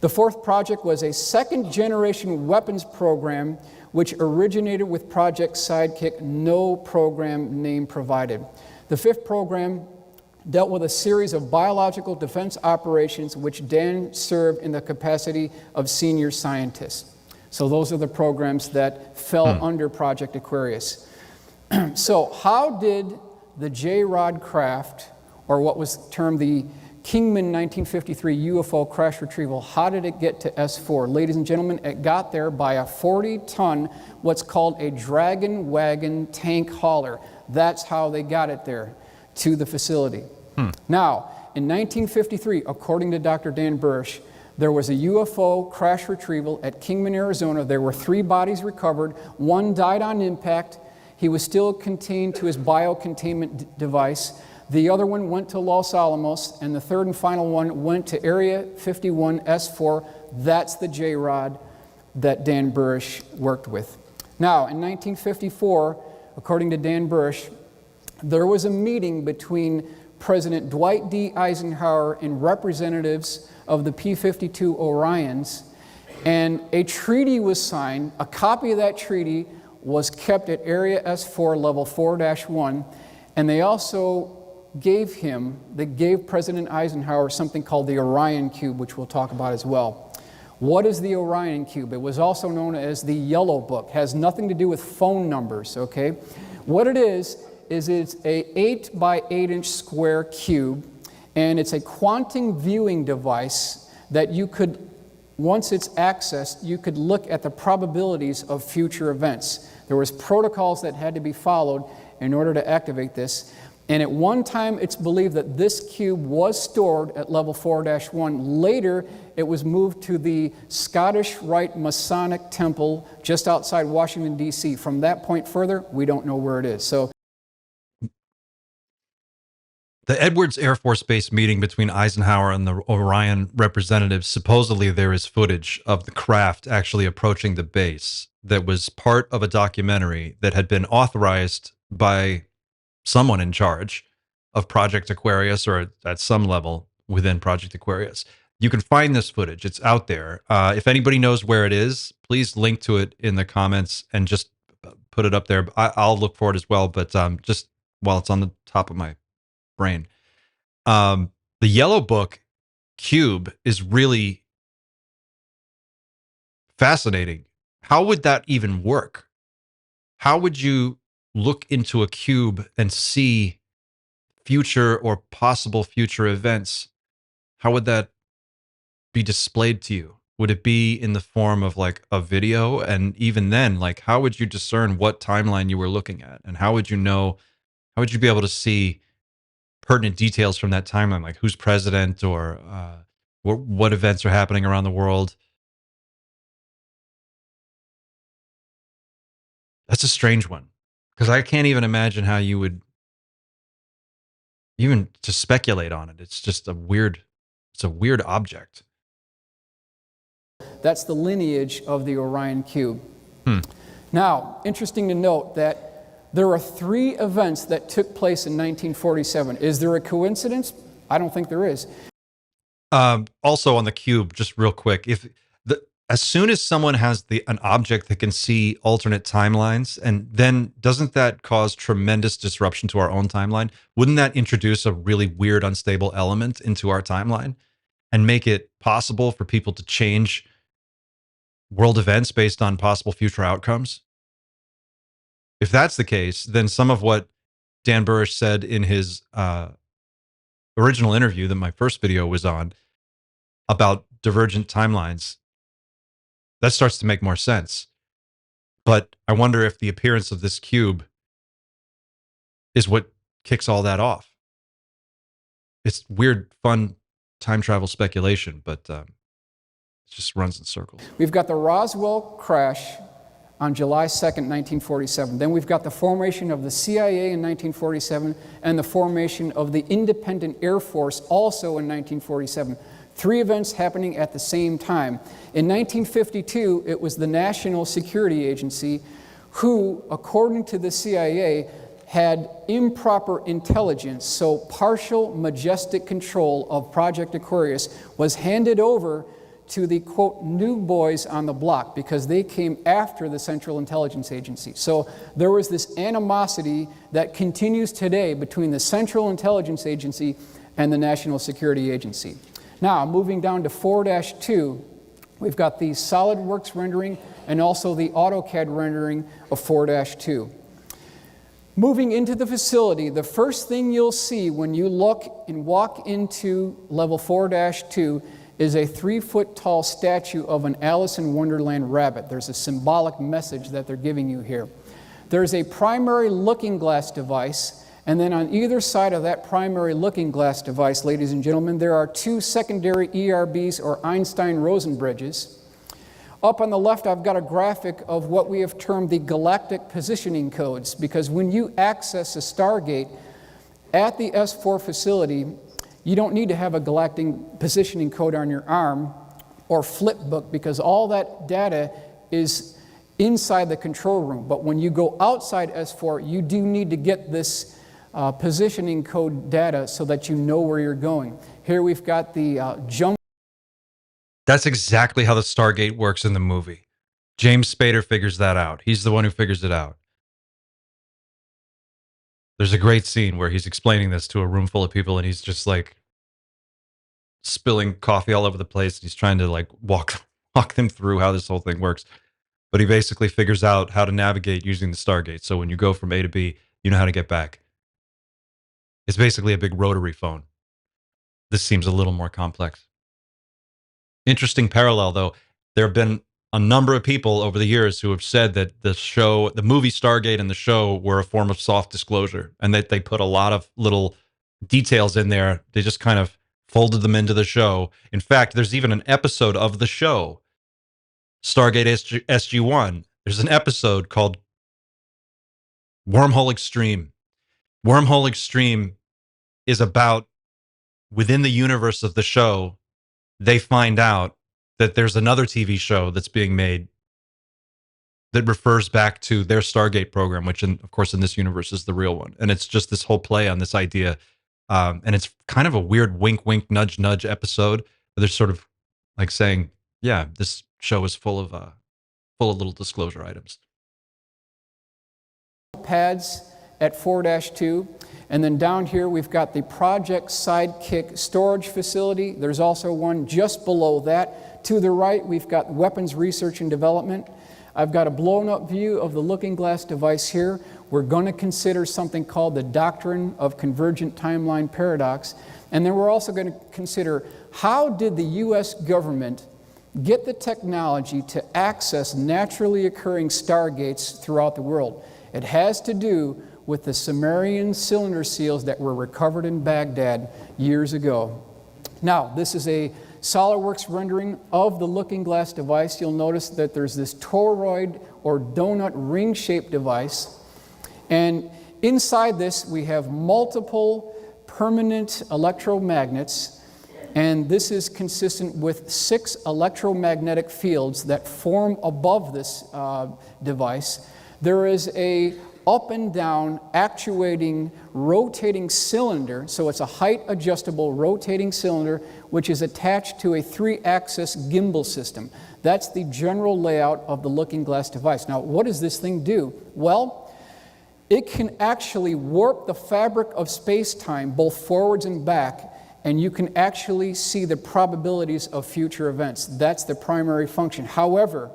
The fourth project was a second-generation weapons program which originated with Project Sidekick, no program name provided. The fifth program dealt with a series of biological defense operations which Dan served in the capacity of senior scientist. So those are the programs that fell under Project Aquarius. So how did the J-Rod craft, or what was termed the Kingman 1953 UFO crash retrieval, how did it get to S4? Ladies and gentlemen, it got there by a 40-ton, what's called a Dragon Wagon tank hauler. That's how they got it there to the facility. Now, in 1953, according to Dr. Dan Burisch, there was a UFO crash retrieval at Kingman, Arizona. There were 3 bodies recovered. One died on impact. He was still contained to his biocontainment device. The other one went to Los Alamos, and the third and final one went to Area 51 S4. That's the J-Rod that Dan Burisch worked with. Now, in 1954, according to Dan Burisch, there was a meeting between President Dwight D. Eisenhower and representatives of the P-52 Orions, and a treaty was signed. A copy of that treaty was kept at Area S4, Level 4-1, and they also gave President Eisenhower something called the Orion Cube, which we'll talk about as well. What is the Orion Cube? It was also known as the Yellow Book. It has nothing to do with phone numbers, okay? What it is it's a 8 by 8 inch square cube, and it's a quantum viewing device that you could, once it's accessed, you could look at the probabilities of future events. There was protocols that had to be followed in order to activate this. And at one time, it's believed that this cube was stored at level 4-1. Later, it was moved to the Scottish Rite Masonic Temple just outside Washington, D.C. From that point further, we don't know where it is. So, the Edwards Air Force Base meeting between Eisenhower and the Orion representatives, supposedly there is footage of the craft actually approaching the base that was part of a documentary that had been authorized by someone in charge of Project Aquarius, or at some level within Project Aquarius. You can find this footage. It's out there. If anybody knows where it is, please link to it in the comments and just put it up there. I'll look for it as well, but just while it's on the top of my brain. The Yellow Book cube is really fascinating. How would that even work? How would you look into a cube and see future or possible future events? How would that be displayed to you? Would it be in the form of like a video? And even then, like, how would you discern what timeline you were looking at? And how would you know, how would you be able to see pertinent details from that timeline, like who's president or what events are happening around the world? That's a strange one, because I can't even imagine how you would even to speculate on it. It's just a weird object. that's the lineage of the Orion Cube. Now, interesting to note that there are 3 events that took place in 1947. Is there a coincidence? I don't think there is. Also on the cube, just real quick, as soon as someone has an object that can see alternate timelines, and then doesn't that cause tremendous disruption to our own timeline? Wouldn't that introduce a really weird, unstable element into our timeline and make it possible for people to change world events based on possible future outcomes? If that's the case, then some of what Dan Burish said in his original interview that my first video was on about divergent timelines, that starts to make more sense. But I wonder if the appearance of this cube is what kicks all that off. It's weird, fun time travel speculation, but it just runs in circles. We've got the Roswell crash on July 2nd, 1947. Then we've got the formation of the CIA in 1947 and the formation of the Independent Air Force also in 1947. Three events happening at the same time. In 1952, it was the National Security Agency who, according to the CIA, had improper intelligence, so partial Majestic control of Project Aquarius was handed over to the, quote, new boys on the block, because they came after the Central Intelligence Agency. So there was this animosity that continues today between the Central Intelligence Agency and the National Security Agency. Now, moving down to 4-2, we've got the SolidWorks rendering and also the AutoCAD rendering of 4-2. Moving into the facility, the first thing you'll see when you look and walk into level 4-2 is a 3-foot-tall statue of an Alice in Wonderland rabbit. There's a symbolic message that they're giving you here. There's a primary looking glass device, and then on either side of that primary looking glass device, ladies and gentlemen, there are two secondary ERBs, or Einstein-Rosen bridges. Up on the left, I've got a graphic of what we have termed the galactic positioning codes, because when you access a Stargate at the S4 facility, you don't need to have a galactic positioning code on your arm or flip book, because all that data is inside the control room. But when you go outside S4, you do need to get this positioning code data so that you know where you're going. Here we've got the jump. That's exactly how the Stargate works in the movie. James Spader figures that out. He's the one who figures it out. There's a great scene where he's explaining this to a room full of people, and he's just like spilling coffee all over the place. He's trying to like walk them through how this whole thing works. But he basically figures out how to navigate using the Stargate. So when you go from A to B, you know how to get back. It's basically a big rotary phone. This seems a little more complex. Interesting parallel, though. There have been a number of people over the years who have said that the movie Stargate and the show were a form of soft disclosure, and that they put a lot of little details in there. They just kind of folded them into the show. In fact, there's even an episode of the show, Stargate SG-1. There's an episode called Wormhole Extreme. Wormhole Extreme is about, within the universe of the show, they find out that there's another TV show that's being made that refers back to their Stargate program, which, of course, in this universe is the real one. And it's just this whole play on this idea. And it's kind of a weird wink, wink, nudge, nudge episode. Where they're sort of like saying, yeah, this show is full of little disclosure items. Pads at 4-2. And then down here, we've got the Project Sidekick storage facility. There's also one just below that. To the right, we've got weapons research and development. I've got a blown up view of the looking glass device here. We're going to consider something called the doctrine of convergent timeline paradox. And then we're also going to consider, how did the U.S. government get the technology to access naturally occurring stargates throughout the world? It has to do with the Sumerian cylinder seals that were recovered in Baghdad years ago. Now, this is a SolidWorks rendering of the looking glass device. You'll notice that there's this toroid or donut ring-shaped device. And inside this, we have multiple permanent electromagnets. And this is consistent with 6 electromagnetic fields that form above this device. There is a up and down actuating rotating cylinder, so it's a height adjustable rotating cylinder which is attached to a 3-axis gimbal system. That's the general layout of the looking glass device. Now, what does this thing do? Well, it can actually warp the fabric of space-time both forwards and back, and you can actually see the probabilities of future events. That's the primary function. However,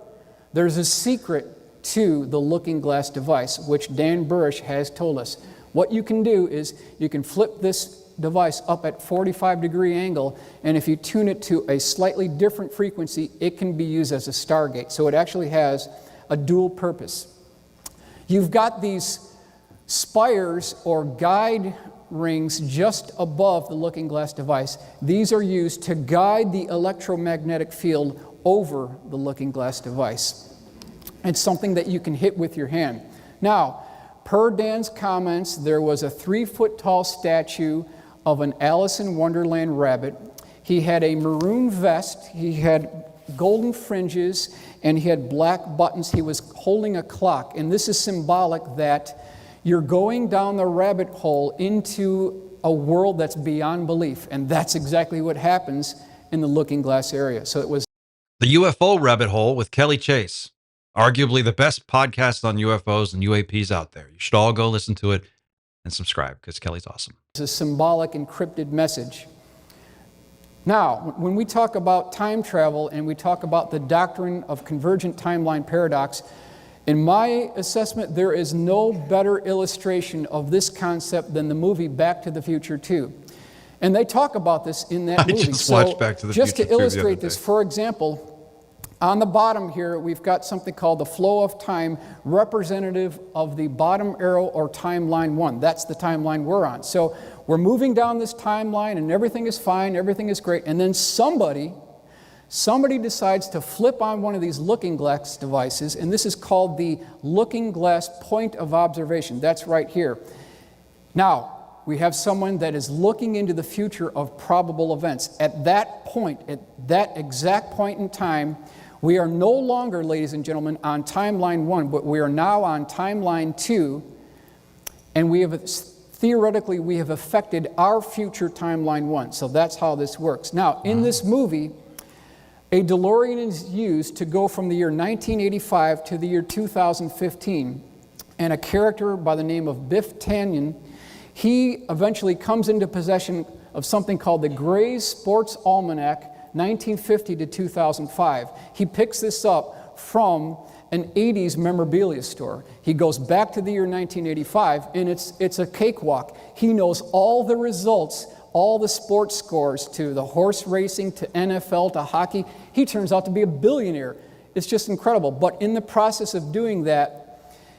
there's a secret to the looking glass device, which Dan Burisch has told us. What you can do is you can flip this device up at 45-degree angle, and if you tune it to a slightly different frequency, it can be used as a Stargate. So it actually has a dual purpose. You've got these spires or guide rings just above the looking glass device. These are used to guide the electromagnetic field over the looking glass device. It's something that you can hit with your hand. Now, per Dan's comments, there was a 3-foot-tall statue of an Alice in Wonderland rabbit. He had a maroon vest, he had golden fringes, and he had black buttons. He was holding a clock, and this is symbolic that you're going down the rabbit hole into a world that's beyond belief, and that's exactly what happens in the Looking Glass area. So it was The UFO Rabbit Hole with Kelly Chase, arguably the best podcast on UFOs and UAPs out there. You should all go listen to it and subscribe because Kelly's awesome. a symbolic encrypted message. Now, when we talk about time travel and we talk about the doctrine of convergent timeline paradox, in my assessment, there is no better illustration of this concept than the movie Back to the Future 2. And they talk about this in that movie. I just watched Back to the just Future to 2 illustrate this, for example, on the bottom here, we've got something called the flow of time, representative of the bottom arrow or timeline 1. That's the timeline we're on. So we're moving down this timeline and everything is fine, everything is great, and then somebody decides to flip on one of these looking glass devices, and this is called the looking glass point of observation. That's right here. Now, we have someone that is looking into the future of probable events. At that point, at that exact point in time, we are no longer, ladies and gentlemen, on timeline 1, but we are now on timeline 2, and we have theoretically we have affected our future timeline 1. So that's how this works. Now, in this movie, a DeLorean is used to go from the year 1985 to the year 2015, and a character by the name of Biff Tannen, he eventually comes into possession of something called the Gray's Sports Almanac, 1950 to 2005. He picks this up from an 80s memorabilia store. He goes back to the year 1985, and it's a cakewalk. He knows all the results, all the sports scores, to the horse racing, to NFL, to hockey. He turns out to be a billionaire. It's just incredible. But in the process of doing that,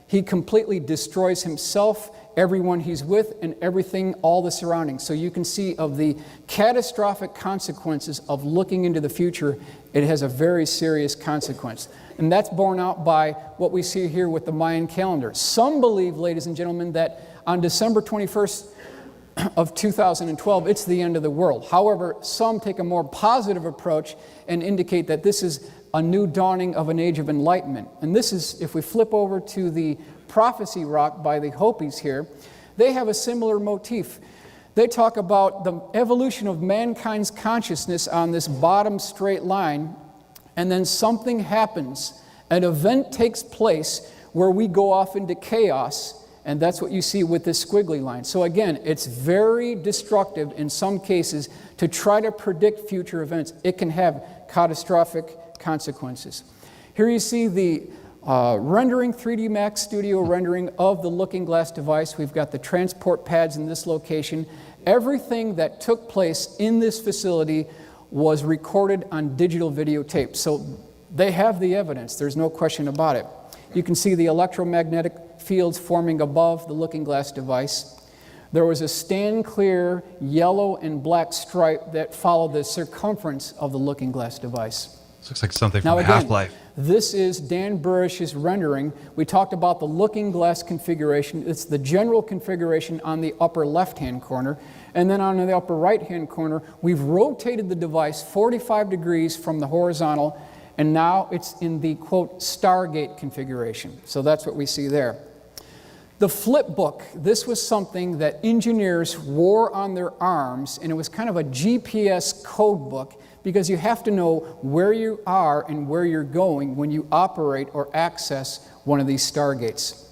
he completely destroys himself, everyone he's with, and everything, all the surroundings. So you can see of the catastrophic consequences of looking into the future, it has a very serious consequence. And that's borne out by what we see here with the Mayan calendar. Some believe, ladies and gentlemen, that on December 21st of 2012, it's the end of the world. However, some take a more positive approach and indicate that this is a new dawning of an age of enlightenment. And this is, if we flip over to the prophecy rock by the Hopis here, they have a similar motif. They talk about the evolution of mankind's consciousness on this bottom straight line, and then something happens. An event takes place where we go off into chaos, and that's what you see with this squiggly line. So again, it's very destructive in some cases to try to predict future events. It can have catastrophic consequences. Here you see the rendering, 3D Max Studio rendering of the looking glass device. We've got the transport pads in this location. Everything that took place in this facility was recorded on digital videotape. So they have the evidence, there's no question about it. You can see the electromagnetic fields forming above the looking glass device. There was a stand clear yellow and black stripe that followed the circumference of the looking glass device. This looks like something Now from again, Half-Life. this is Dan Burisch's rendering. We talked about the looking glass configuration. It's the general configuration on the upper left-hand corner. And then on the upper right-hand corner, we've rotated the device 45 degrees from the horizontal, and now it's in the, quote, Stargate configuration. So that's what we see there. The flip book, this was something that engineers wore on their arms, and it was kind of a GPS code book, because you have to know where you are and where you're going when you operate or access one of these Stargates.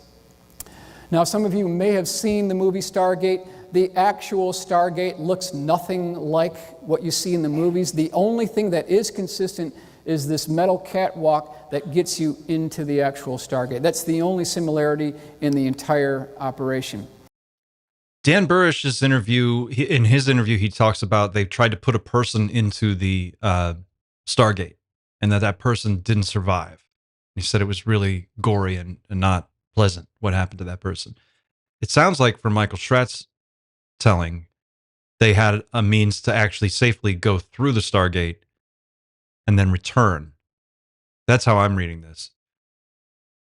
Now, some of you may have seen the movie Stargate. The actual Stargate looks nothing like what you see in the movies. The only thing that is consistent is this metal catwalk that gets you into the actual Stargate. That's the only similarity in the entire operation. Dan Burisch's interview, in his interview, he talks about they've tried to put a person into the Stargate and that person didn't survive. He said it was really gory and not pleasant what happened to that person. It sounds like from Michael Schratt's telling, they had a means to actually safely go through the Stargate and then return. That's how I'm reading this.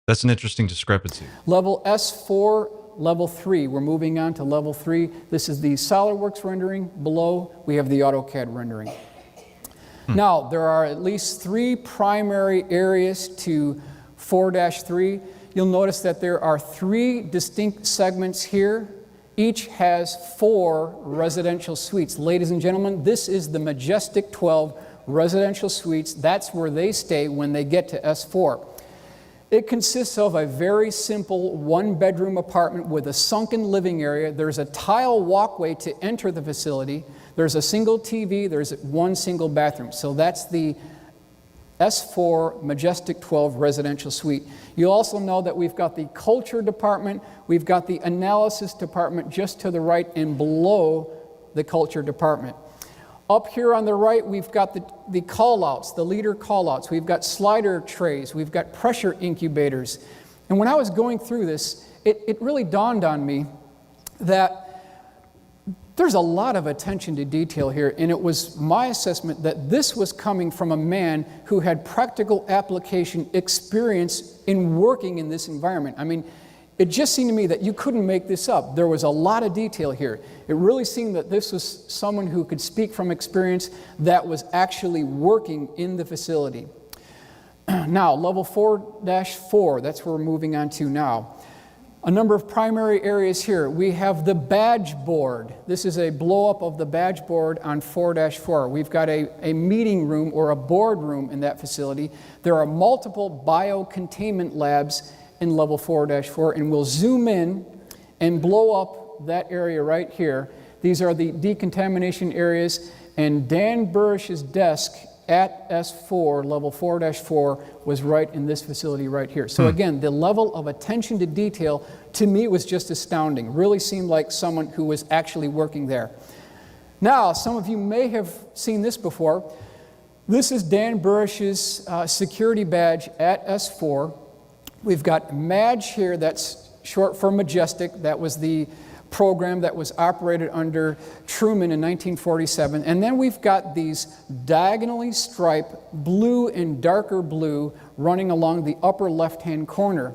That's an interesting discrepancy. Level S4 level 3. We're moving on to level 3. This is the SolidWorks rendering. Below, we have the AutoCAD rendering. Now, there are at least 3 primary areas to 4-3. You'll notice that there are 3 distinct segments here. Each has 4 residential suites. Ladies and gentlemen, this is the Majestic 12 residential suites. That's where they stay when they get to S4. It consists of a very simple 1-bedroom apartment with a sunken living area. There's a tile walkway to enter the facility. There's a single TV. There's 1 single bathroom. So that's the S4 Majestic 12 residential suite. You'll also know that we've got the culture department. We've got the analysis department just to the right and below the culture department. Up here on the right, we've got the call-outs, the leader call-outs. We've got slider trays. We've got pressure incubators. And when I was going through this, it really dawned on me that there's a lot of attention to detail here, and it was my assessment that this was coming from a man who had practical application experience in working in this environment. I mean, it just seemed to me that you couldn't make this up. There was a lot of detail here. It really seemed that this was someone who could speak from experience that was actually working in the facility. Now, level 4-4, that's where we're moving on to now. A number of primary areas here. We have the badge board. This is a blow-up of the badge board on 4-4. We've got a meeting room or a board room in that facility. There are multiple biocontainment labs in level 4-4, and we'll zoom in and blow up that area right here. These are the decontamination areas, and Dan Burisch's desk at S4, level 4-4, was right in this facility right here. So again, the level of attention to detail, to me, was just astounding. Really seemed like someone who was actually working there. Now, some of you may have seen this before. This is Dan Burisch's security badge at S4. We've got MAJ here, that's short for Majestic. That was the program that was operated under Truman in 1947. And then we've got these diagonally striped blue and darker blue running along the upper left-hand corner.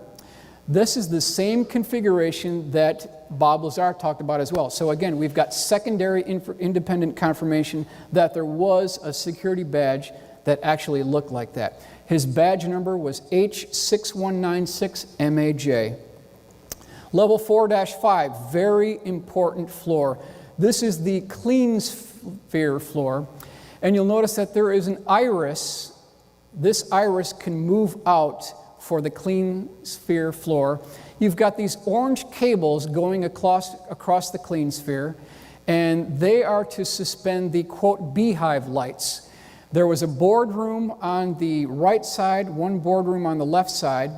This is the same configuration that Bob Lazar talked about as well. So again, we've got secondary independent confirmation that there was a security badge that actually looked like that. His badge number was H6196MAJ. Level 4-5, very important floor. This is the clean sphere floor. And you'll notice that there is an iris. This iris can move out for the clean sphere floor. You've got these orange cables going across the clean sphere, and they are to suspend the, quote, beehive lights. There was a boardroom on the right side, 1 boardroom on the left side,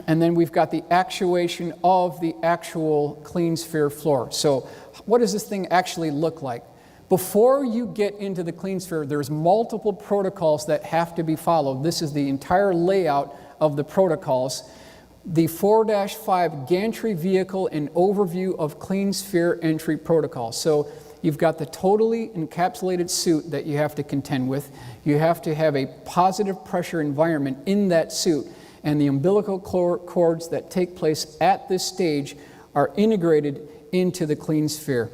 and then we've got the actuation of the actual clean sphere floor. So what does this thing actually look like? Before you get into the clean sphere, there's multiple protocols that have to be followed. This is the entire layout of the protocols. The 4-5 gantry vehicle and overview of clean sphere entry protocol. So you've got the totally encapsulated suit that you have to contend with. You have to have a positive pressure environment in that suit. And the umbilical cords that take place at this stage are integrated into the clean sphere.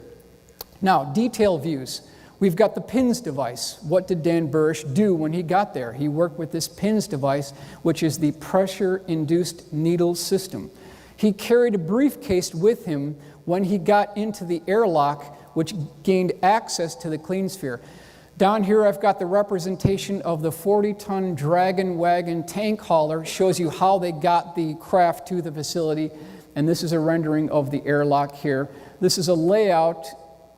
Now, detail views. We've got the PINS device. What did Dan Burisch do when he got there? He worked with this PINS device, which is the pressure-induced needle system. He carried a briefcase with him when he got into the airlock, which gained access to the clean sphere. Down here I've got the representation of the 40-ton Dragon Wagon tank hauler. Shows you how they got the craft to the facility. And this is a rendering of the airlock here. This is a layout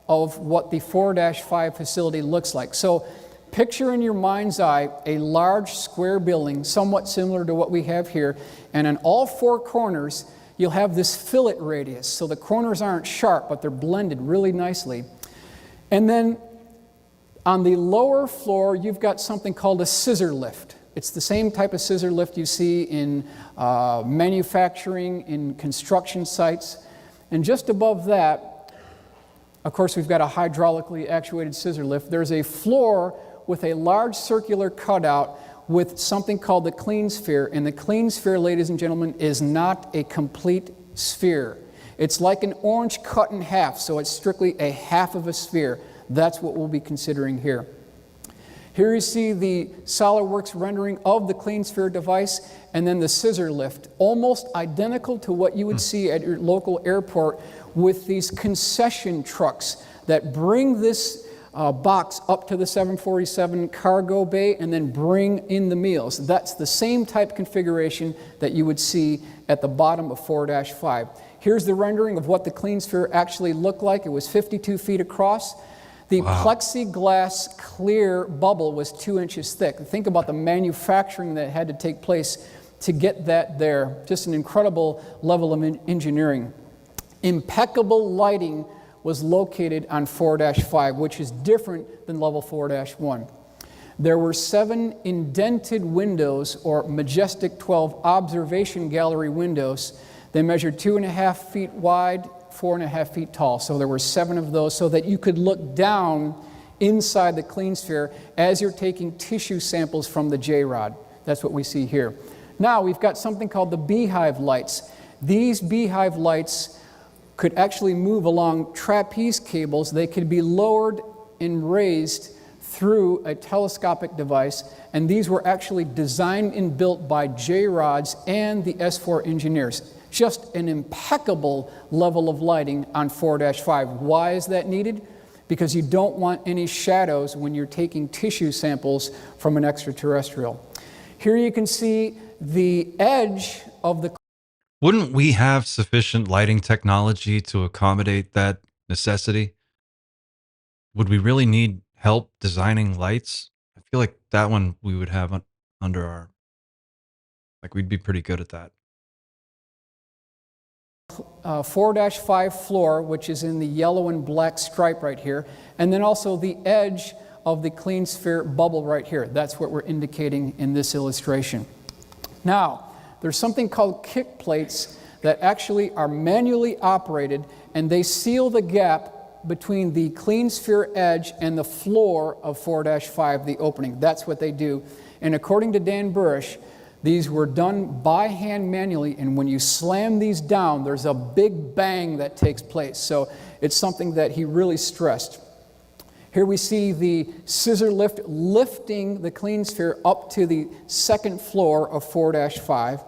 of what the 4-5 facility looks like. So picture in your mind's eye a large square building, somewhat similar to what we have here. And on all 4 corners, you'll have this fillet radius. So the corners aren't sharp, but they're blended really nicely. And then on the lower floor, you've got something called a scissor lift. It's the same type of scissor lift you see in manufacturing, in construction sites. And just above that, of course, we've got a hydraulically actuated scissor lift. There's a floor with a large circular cutout with something called the clean sphere. And the clean sphere, ladies and gentlemen, is not a complete sphere. It's like an orange cut in half, so it's strictly a half of a sphere. That's what we'll be considering here. Here you see the SolidWorks rendering of the clean sphere device, and then the scissor lift, almost identical to what you would see at your local airport with these concession trucks that bring this box up to the 747 cargo bay and then bring in the meals. That's the same type configuration that you would see at the bottom of 4-5. Here's the rendering of what the clean sphere actually looked like. It was 52 feet across. The plexiglass clear bubble was 2 inches thick. Think about the manufacturing that had to take place to get that there. Just an incredible level of engineering. Impeccable lighting was located on 4-5, which is different than level 4-1. There were 7 indented windows, or Majestic 12 observation gallery windows. They measured 2.5 feet wide, 4.5 feet tall. So there were 7 of those so that you could look down inside the clean sphere as you're taking tissue samples from the J-rod. That's what we see here. Now we've got something called the beehive lights. These beehive lights could actually move along trapeze cables. They could be lowered and raised through a telescopic device, and these were actually designed and built by J-rods and the S4 engineers. Just an impeccable level of lighting on 4-5. Why is that needed? Because you don't want any shadows when you're taking tissue samples from an extraterrestrial. Here you can see the edge of the... Wouldn't we have sufficient lighting technology to accommodate that necessity? Would we really need help designing lights? I feel like that one we would have under our... Like, we'd be pretty good at that. 4-5 floor, which is in the yellow and black stripe right here, and then also the edge of the clean sphere bubble right here. That's what we're indicating in this illustration. Now, there's something called kick plates that actually are manually operated, and they seal the gap between the clean sphere edge and the floor of 4-5, the opening. That's what they do. And according to Dan Burisch, these were done by hand manually, and when you slam these down, there's a big bang that takes place. So it's something that he really stressed. Here we see the scissor lift lifting the clean sphere up to the second floor of 4-5.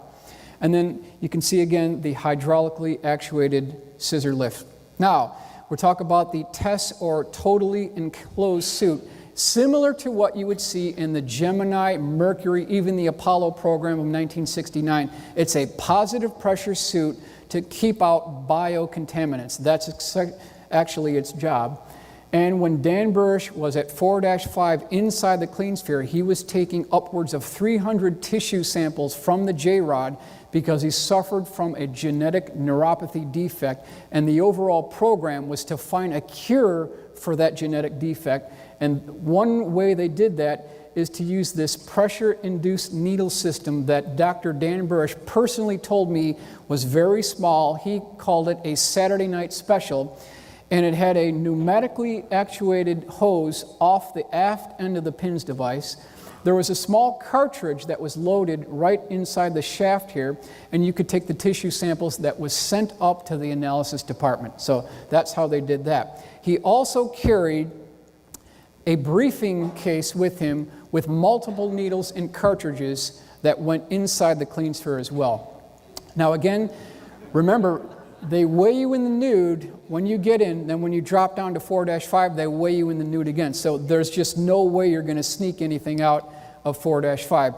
And then you can see again the hydraulically actuated scissor lift. Now, we'll talk about the TESS, or totally enclosed suit. Similar to what you would see in the Gemini, Mercury, even the Apollo program of 1969. It's a positive pressure suit to keep out biocontaminants. That's actually its job. And when Dan Burish was at 4-5 inside the clean sphere, he was taking upwards of 300 tissue samples from the J-rod because he suffered from a genetic neuropathy defect, and the overall program was to find a cure for that genetic defect. And one way they did that is to use this pressure-induced needle system that Dr. Dan Burish personally told me was very small. He called it a Saturday night special, and it had a pneumatically actuated hose off the aft end of the pins device. There was a small cartridge that was loaded right inside the shaft here, and you could take the tissue samples that was sent up to the analysis department. So that's how they did that. He also carried a briefing case with him with multiple needles and cartridges that went inside the clean sphere as well. Now again, remember, they weigh you in the nude when you get in, then when you drop down to 4-5, they weigh you in the nude again. So there's just no way you're going to sneak anything out of 4-5.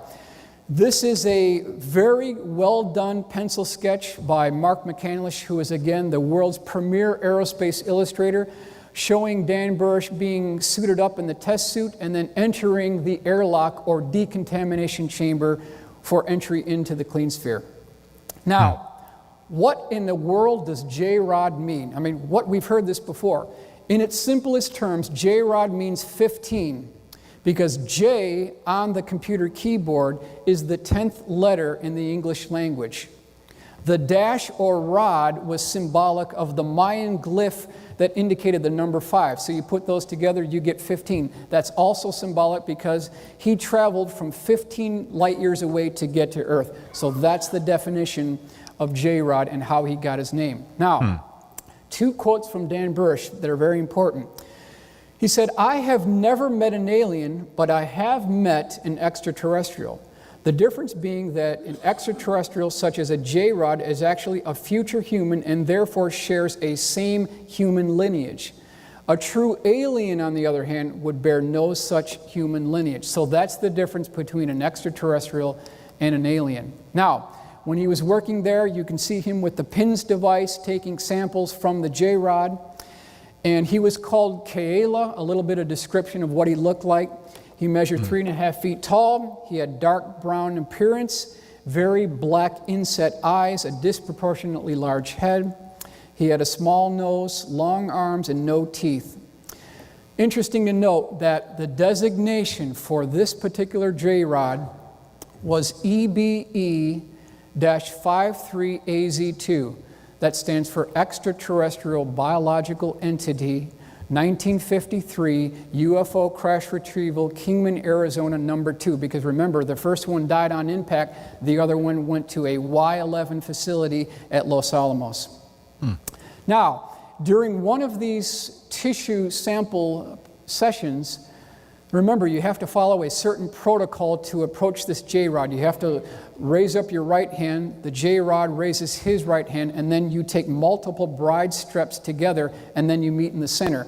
This is a very well done pencil sketch by Mark McCandlish, who is again the world's premier aerospace illustrator, showing Dan Burish being suited up in the test suit and then entering the airlock or decontamination chamber for entry into the clean sphere. Now, what in the world does J-rod mean? I mean, we've heard this before. In its simplest terms, J-rod means 15, because J on the computer keyboard is the 10th letter in the English language. The dash or rod was symbolic of the Mayan glyph that indicated the number 5. So you put those together, you get 15. That's also symbolic because he traveled from 15 light years away to get to Earth. So that's the definition of J-Rod and how he got his name. Now, two quotes from Dan Burisch that are very important. He said, "I have never met an alien, but I have met an extraterrestrial. The difference being that an extraterrestrial such as a J-Rod is actually a future human and therefore shares a same human lineage. A true alien, on the other hand, would bear no such human lineage." So that's the difference between an extraterrestrial and an alien. Now, when he was working there, you can see him with the PINS device taking samples from the J-Rod. And he was called Kaela, a little bit of description of what he looked like. He measured 3.5 feet tall. He had dark brown appearance, very black inset eyes, a disproportionately large head. He had a small nose, long arms, and no teeth. Interesting to note that the designation for this particular J-Rod was EBE-53AZ2. That stands for Extraterrestrial Biological Entity, 1953 UFO Crash Retrieval, Kingman, Arizona, number 2. Because remember, the first one died on impact, the other one went to a Y11 facility at Los Alamos. Now, during one of these tissue sample sessions, remember, you have to follow a certain protocol to approach this J-Rod. You have to raise up your right hand, the J-Rod raises his right hand, and then you take multiple bride strips together, and then you meet in the center.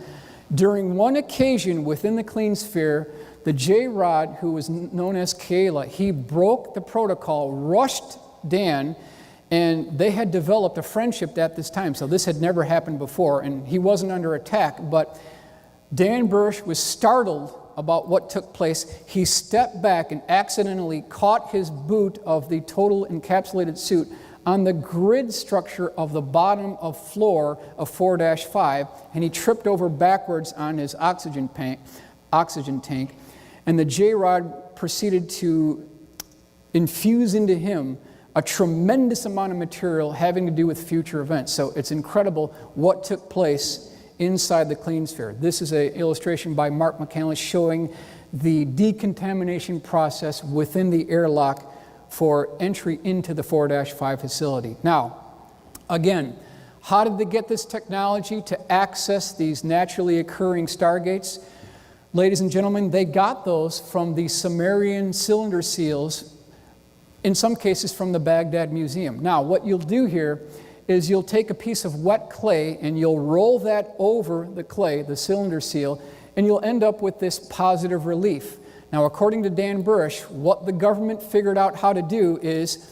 During one occasion within the clean sphere, the J-Rod, who was known as Kaela, he broke the protocol, rushed Dan, and they had developed a friendship at this time. So this had never happened before, and he wasn't under attack, but Dan Burisch was startled about what took place. He stepped back and accidentally caught his boot of the total encapsulated suit on the grid structure of the bottom of floor of 4-5, and he tripped over backwards on his oxygen tank, and the J-Rod proceeded to infuse into him a tremendous amount of material having to do with future events. So it's incredible what took place inside the clean sphere. This is an illustration by Mark McCandless showing the decontamination process within the airlock for entry into the 4-5 facility. Now, again, how did they get this technology to access these naturally occurring stargates? Ladies and gentlemen, they got those from the Sumerian cylinder seals, in some cases from the Baghdad Museum. Now, what you'll do here is you'll take a piece of wet clay and you'll roll that over the clay, the cylinder seal, and you'll end up with this positive relief. Now, according to Dan Burisch, what the government figured out how to do is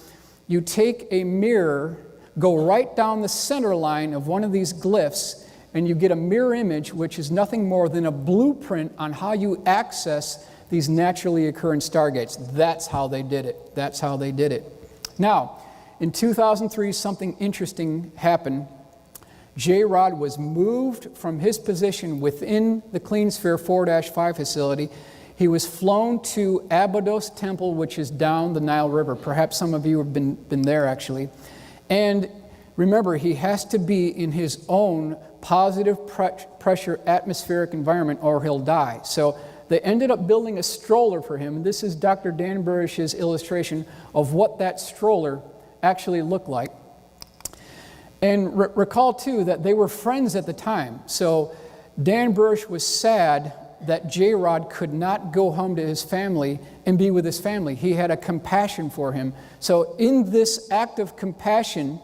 you take a mirror, go right down the center line of one of these glyphs, and you get a mirror image, which is nothing more than a blueprint on how you access these naturally occurring stargates. That's how they did it. That's how they did it. Now, in 2003, something interesting happened. J-Rod was moved from his position within the clean sphere 4-5 facility. He was flown to Abydos Temple, which is down the Nile River. Perhaps some of you have been there, actually. And remember, he has to be in his own positive pressure atmospheric environment or he'll die. So they ended up building a stroller for him. This is Dr. Dan Burisch's illustration of what that stroller actually looked like. And recall, too, that they were friends at the time. So Dan Burisch was sad that J-Rod could not go home to his family and be with his family. He had a compassion for him. So in this act of compassion,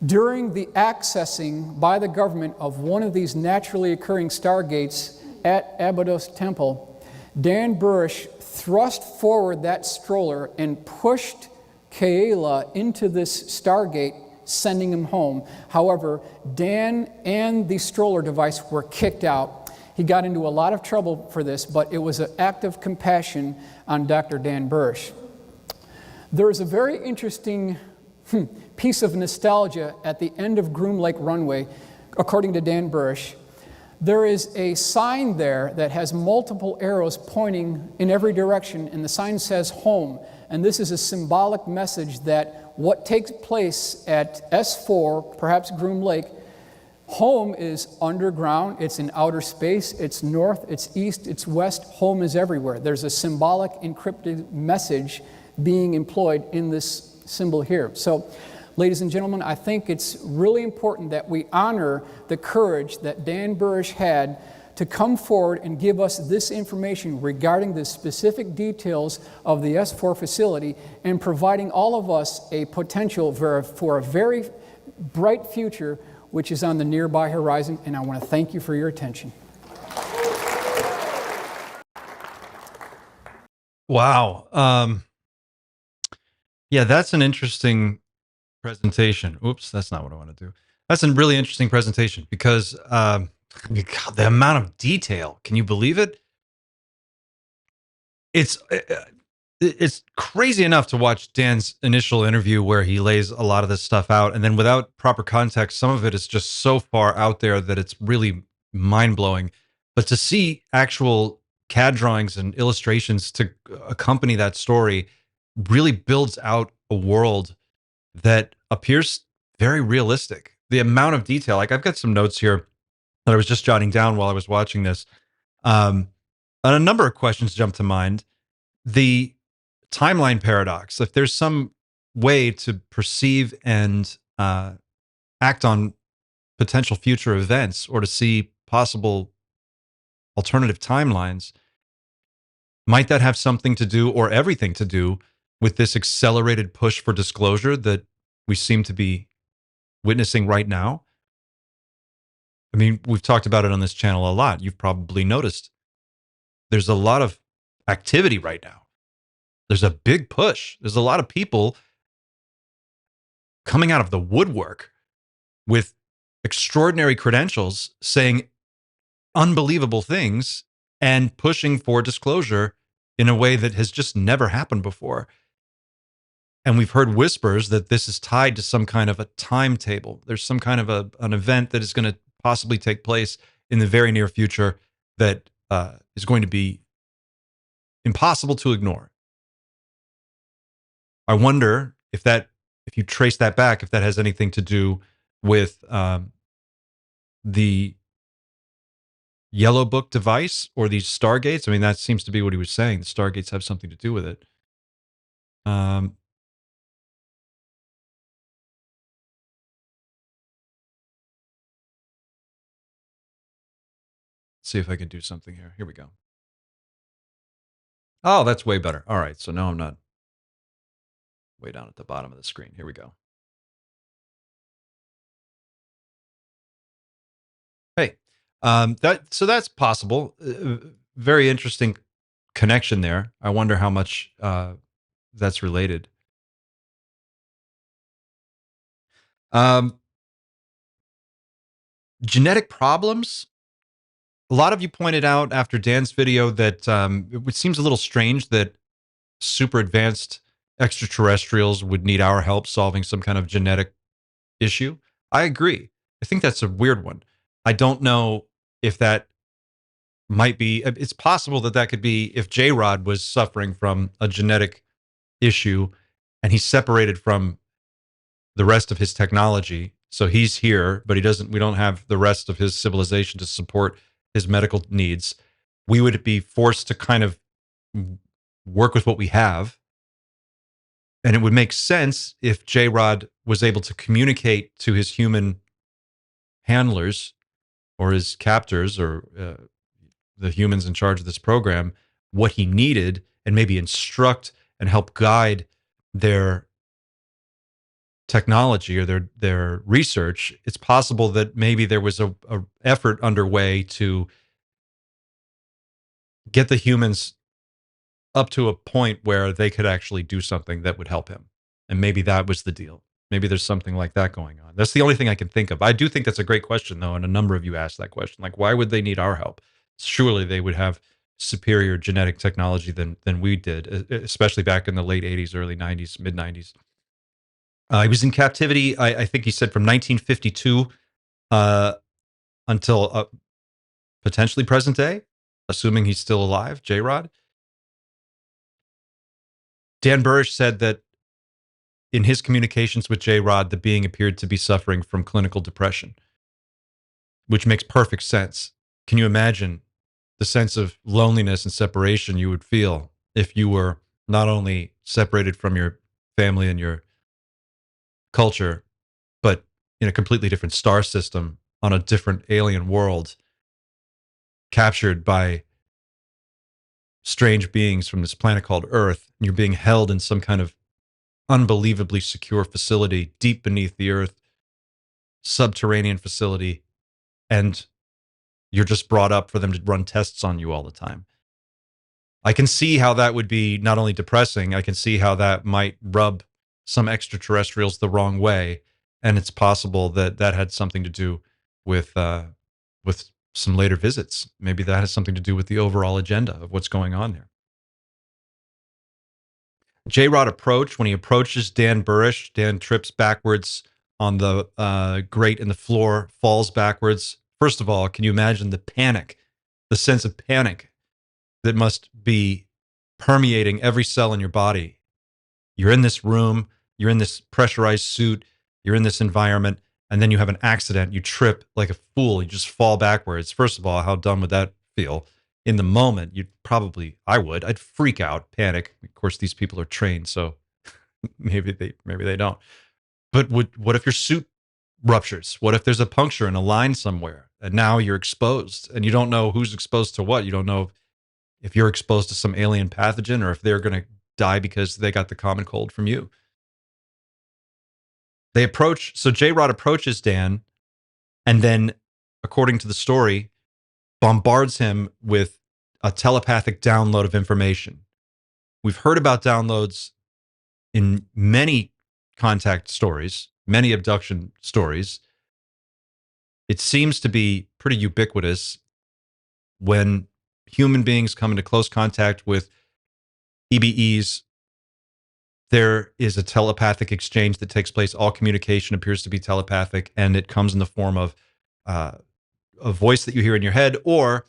during the accessing by the government of one of these naturally occurring stargates at Abydos Temple, Dan Burisch thrust forward that stroller and pushed Kaela into this stargate, sending him home. However, Dan and the stroller device were kicked out. He got into a lot of trouble for this, but it was an act of compassion on Dr. Dan Burisch. There is a very interesting piece of nostalgia at the end of Groom Lake Runway, according to Dan Burisch. There is a sign there that has multiple arrows pointing in every direction, and the sign says home. And this is a symbolic message that what takes place at S4, perhaps Groom Lake, home is underground, it's in outer space, it's north, it's east, it's west, home is everywhere. There's a symbolic encrypted message being employed in this symbol here. So Ladies and gentlemen, I think it's really important that we honor the courage that Dan Burisch had to come forward and give us this information regarding the specific details of the S4 facility and providing all of us a potential for a very bright future which is on the nearby horizon, and I want to thank you for your attention. Wow. Yeah, that's an interesting presentation. Oops, that's not what I want to do. That's a really interesting presentation because God, the amount of detail. Can you believe it? It's crazy enough to watch Dan's initial interview where he lays a lot of this stuff out, and then without proper context, some of it is just so far out there that it's really mind-blowing. But to see actual CAD drawings and illustrations to accompany that story really builds out a world that appears very realistic. The amount of detail, like I've got some notes here that I was just jotting down while I was watching this. And a number of questions jump to mind. The timeline paradox, if there's some way to perceive and act on potential future events or to see possible alternative timelines, might that have something to do or everything to do with this accelerated push for disclosure that we seem to be witnessing right now? I mean, we've talked about it on this channel a lot. You've probably noticed there's a lot of activity right now. There's a big push. There's a lot of people coming out of the woodwork with extraordinary credentials saying unbelievable things and pushing for disclosure in a way that has just never happened before. And we've heard whispers that this is tied to some kind of a timetable. There's some kind of an event that is going to possibly take place in the very near future that is going to be impossible to ignore. I wonder if you trace that back, if that has anything to do with the Yellow Book device or these Stargates. I mean, that seems to be what he was saying. The Stargates have something to do with it. See if I can do something here. Here we go. Oh, that's way better. All right, so now I'm not way down at the bottom of the screen. Here we go. Hey, that's possible. Very interesting connection there. I wonder how much that's related. Genetic problems. A lot of you pointed out after Dan's video that it seems a little strange that super advanced extraterrestrials would need our help solving some kind of genetic issue. I agree. I think that's a weird one. I don't know if that might be, it's possible that that could be if J-Rod was suffering from a genetic issue and he's separated from the rest of his technology. So he's here, but we don't have the rest of his civilization to support his medical needs. We would be forced to kind of work with what we have. And it would make sense if J-Rod was able to communicate to his human handlers or his captors or the humans in charge of this program what he needed and maybe instruct and help guide their technology or their research. It's possible that maybe there was a effort underway to get the humans up to a point where they could actually do something that would help him. And maybe that was the deal. Maybe there's something like that going on. That's the only thing I can think of. I do think that's a great question, though, and a number of you asked that question. Like, why would they need our help? Surely they would have superior genetic technology than we did, especially back in the late 80s, early 90s, mid 90s. He was in captivity, I think he said, from 1952 until potentially present day, assuming he's still alive, J-Rod. Dan Burish said that in his communications with J-Rod, the being appeared to be suffering from clinical depression, which makes perfect sense. Can you imagine the sense of loneliness and separation you would feel if you were not only separated from your family and your culture, but in a completely different star system on a different alien world, captured by strange beings from this planet called Earth, and you're being held in some kind of unbelievably secure facility deep beneath the Earth, subterranean facility, and you're just brought up for them to run tests on you all the time. I can see how that would be not only depressing, I can see how that might rub some extraterrestrials the wrong way, and it's possible that that had something to do with some later visits. Maybe that has something to do with the overall agenda of what's going on there. J-Rod approach, when he approaches Dan Burish, Dan trips backwards on the grate in the floor, falls backwards. First of all, can you imagine the panic, the sense of panic that must be permeating every cell in your body? You're in this room, you're in this pressurized suit, you're in this environment, and then you have an accident, you trip like a fool, you just fall backwards. First of all, how dumb would that feel? In the moment, I'd freak out, panic. Of course, these people are trained, so maybe they don't. But what if your suit ruptures? What if there's a puncture in a line somewhere, and now you're exposed, and you don't know who's exposed to what? You don't know if you're exposed to some alien pathogen or if they're going to die because they got the common cold from you. So J-Rod approaches Dan, and then, according to the story, bombards him with a telepathic download of information. We've heard about downloads in many contact stories, many abduction stories. It seems to be pretty ubiquitous when human beings come into close contact with EBEs. There is a telepathic exchange that takes place. All communication appears to be telepathic, and it comes in the form of a voice that you hear in your head, or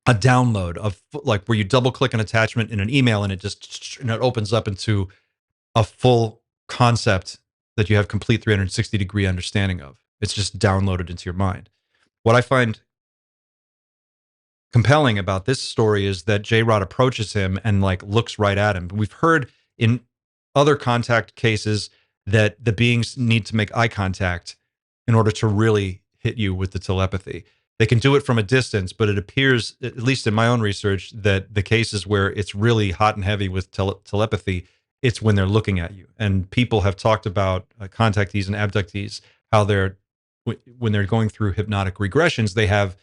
a download of, like, where you double click an attachment in an email and it opens up into a full concept that you have complete 360-degree understanding of. It's just downloaded into your mind. What I find compelling about this story is that J-Rod approaches him and looks right at him. We've heard in other contact cases that the beings need to make eye contact in order to really hit you with the telepathy. They can do it from a distance, but it appears, at least in my own research, that the cases where it's really hot and heavy with telepathy, it's when they're looking at you. And people have talked about contactees and abductees, how when they're going through hypnotic regressions, they have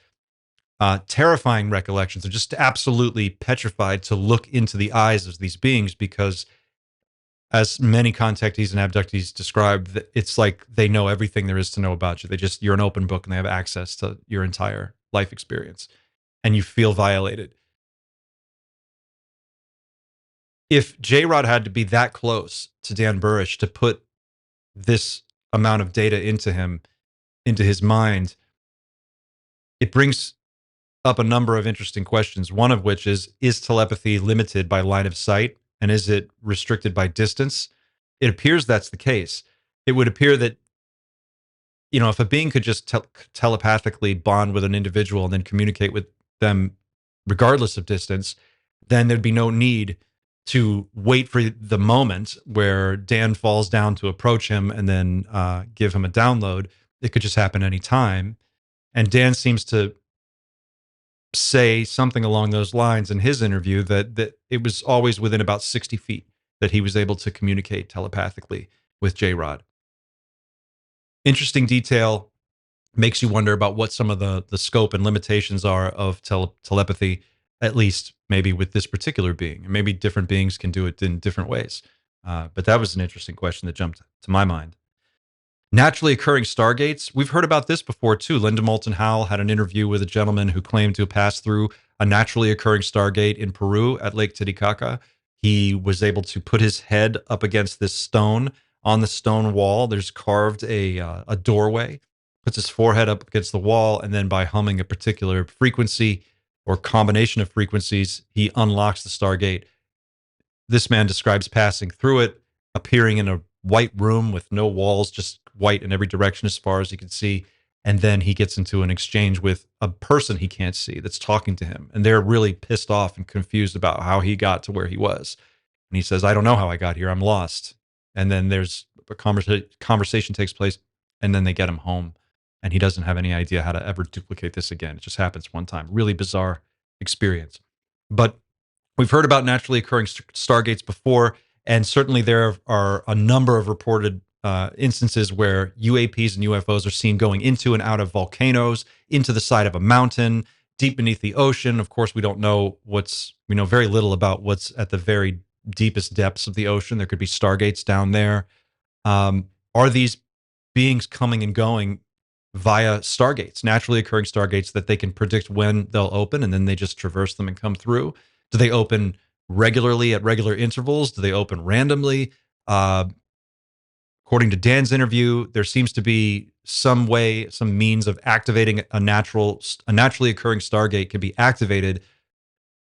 terrifying recollections. They're just absolutely petrified to look into the eyes of these beings because, as many contactees and abductees describe, it's like they know everything there is to know about you. You're an open book and they have access to your entire life experience, and you feel violated. If J-Rod had to be that close to Dan Burish to put this amount of data into his mind, it brings up a number of interesting questions. One of which is telepathy limited by line of sight? And is it restricted by distance? It appears that's the case. It would appear that, if a being could just telepathically bond with an individual and then communicate with them regardless of distance, then there'd be no need to wait for the moment where Dan falls down to approach him and then give him a download. It could just happen anytime. And Dan seems to say something along those lines in his interview, that it was always within about 60 feet that he was able to communicate telepathically with J-Rod. Interesting detail, makes you wonder about what some of the scope and limitations are of telepathy, at least maybe with this particular being. And maybe different beings can do it in different ways. But that was an interesting question that jumped to my mind. Naturally occurring stargates. We've heard about this before too. Linda Moulton Howe had an interview with a gentleman who claimed to have passed through a naturally occurring stargate in Peru at Lake Titicaca. He was able to put his head up against this stone. On the stone wall, there's carved a doorway. Puts his forehead up against the wall, and then by humming a particular frequency or combination of frequencies, he unlocks the stargate. This man describes passing through it, appearing in a white room with no walls, just white in every direction as far as he can see. And then he gets into an exchange with a person he can't see that's talking to him. And they're really pissed off and confused about how he got to where he was. And he says, "I don't know how I got here. I'm lost." And then there's conversation takes place, and then they get him home, and he doesn't have any idea how to ever duplicate this again. It just happens one time. Really bizarre experience. But we've heard about naturally occurring stargates before, and certainly there are a number of reported instances where UAPs and UFOs are seen going into and out of volcanoes, into the side of a mountain, deep beneath the ocean. Of course, we know very little about what's at the very deepest depths of the ocean. There could be stargates down there. Are these beings coming and going via stargates, naturally occurring stargates that they can predict when they'll open, and then they just traverse them and come through? Do they open regularly at regular intervals? Do they open randomly? According to Dan's interview, there seems to be some means of activating a naturally occurring stargate can be activated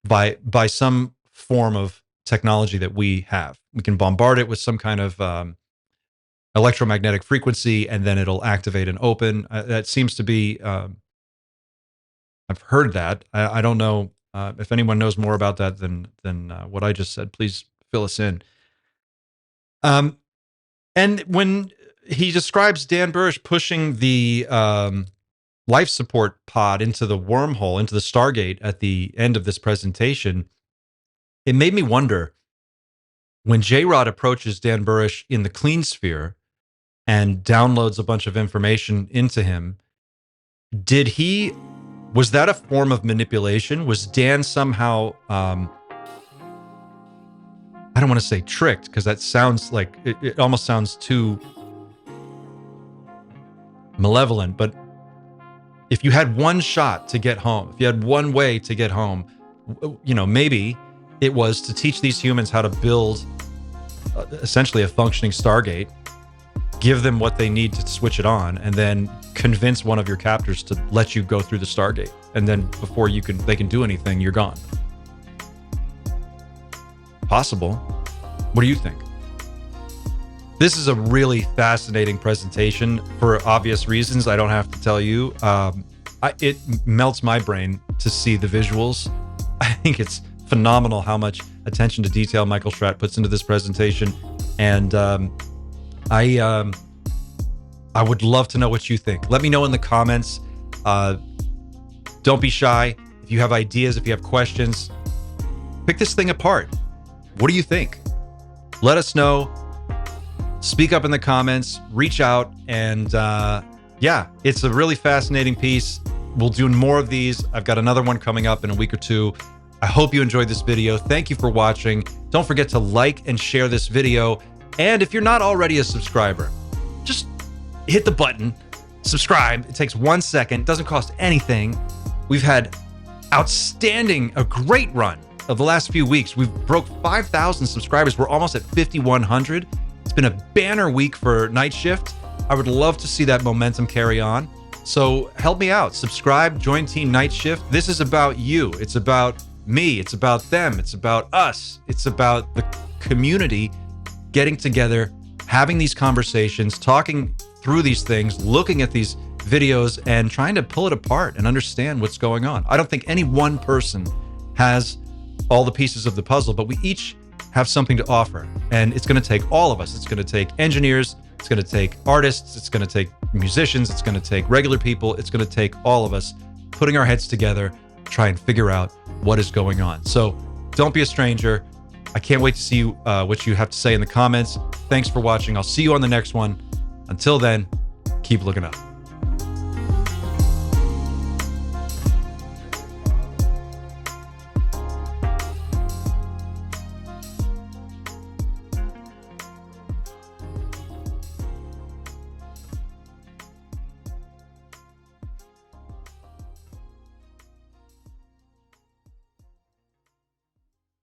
by some form of technology that we have. We can bombard it with some kind of electromagnetic frequency, and then it'll activate and open. That seems to be, I've heard that. I don't know if anyone knows more about that than what I just said. Please fill us in. And when he describes Dan Burisch pushing the life support pod into the wormhole, into the Stargate at the end of this presentation, it made me wonder, when J-Rod approaches Dan Burisch in the clean sphere and downloads a bunch of information into him, was that a form of manipulation? Was Dan somehow, I don't want to say tricked, because that sounds like, it almost sounds too malevolent, but if you had one shot to get home, if you had one way to get home, maybe it was to teach these humans how to build essentially a functioning Stargate, give them what they need to switch it on, and then convince one of your captors to let you go through the Stargate. And then before they can do anything, you're gone. Possible. What do you think? This is a really fascinating presentation for obvious reasons. I don't have to tell you. It melts my brain to see the visuals. I think it's phenomenal how much attention to detail Michael Schratt puts into this presentation. And I would love to know what you think. Let me know in the comments. Don't be shy. If you have ideas, if you have questions, pick this thing apart. What do you think? Let us know. Speak up in the comments, reach out, and yeah, it's a really fascinating piece. We'll do more of these. I've got another one coming up in a week or two. I hope you enjoyed this video. Thank you for watching. Don't forget to like and share this video. And if you're not already a subscriber, just hit the button, subscribe. It takes 1 second, doesn't cost anything. We've had a great run of the last few weeks. We've broke 5,000 subscribers. We're almost at 5,100. It's been a banner week for Night Shift. I would love to see that momentum carry on. So help me out. Subscribe, join Team Night Shift. This is about you. It's about me. It's about them. It's about us. It's about the community getting together, having these conversations, talking through these things, looking at these videos, and trying to pull it apart and understand what's going on. I don't think any one person has all the pieces of the puzzle, but we each have something to offer. And it's going to take all of us. It's going to take engineers. It's going to take artists. It's going to take musicians. It's going to take regular people. It's going to take all of us putting our heads together, try and figure out what is going on. So don't be a stranger. I can't wait to see what you have to say in the comments. Thanks for watching. I'll see you on the next one. Until then, keep looking up.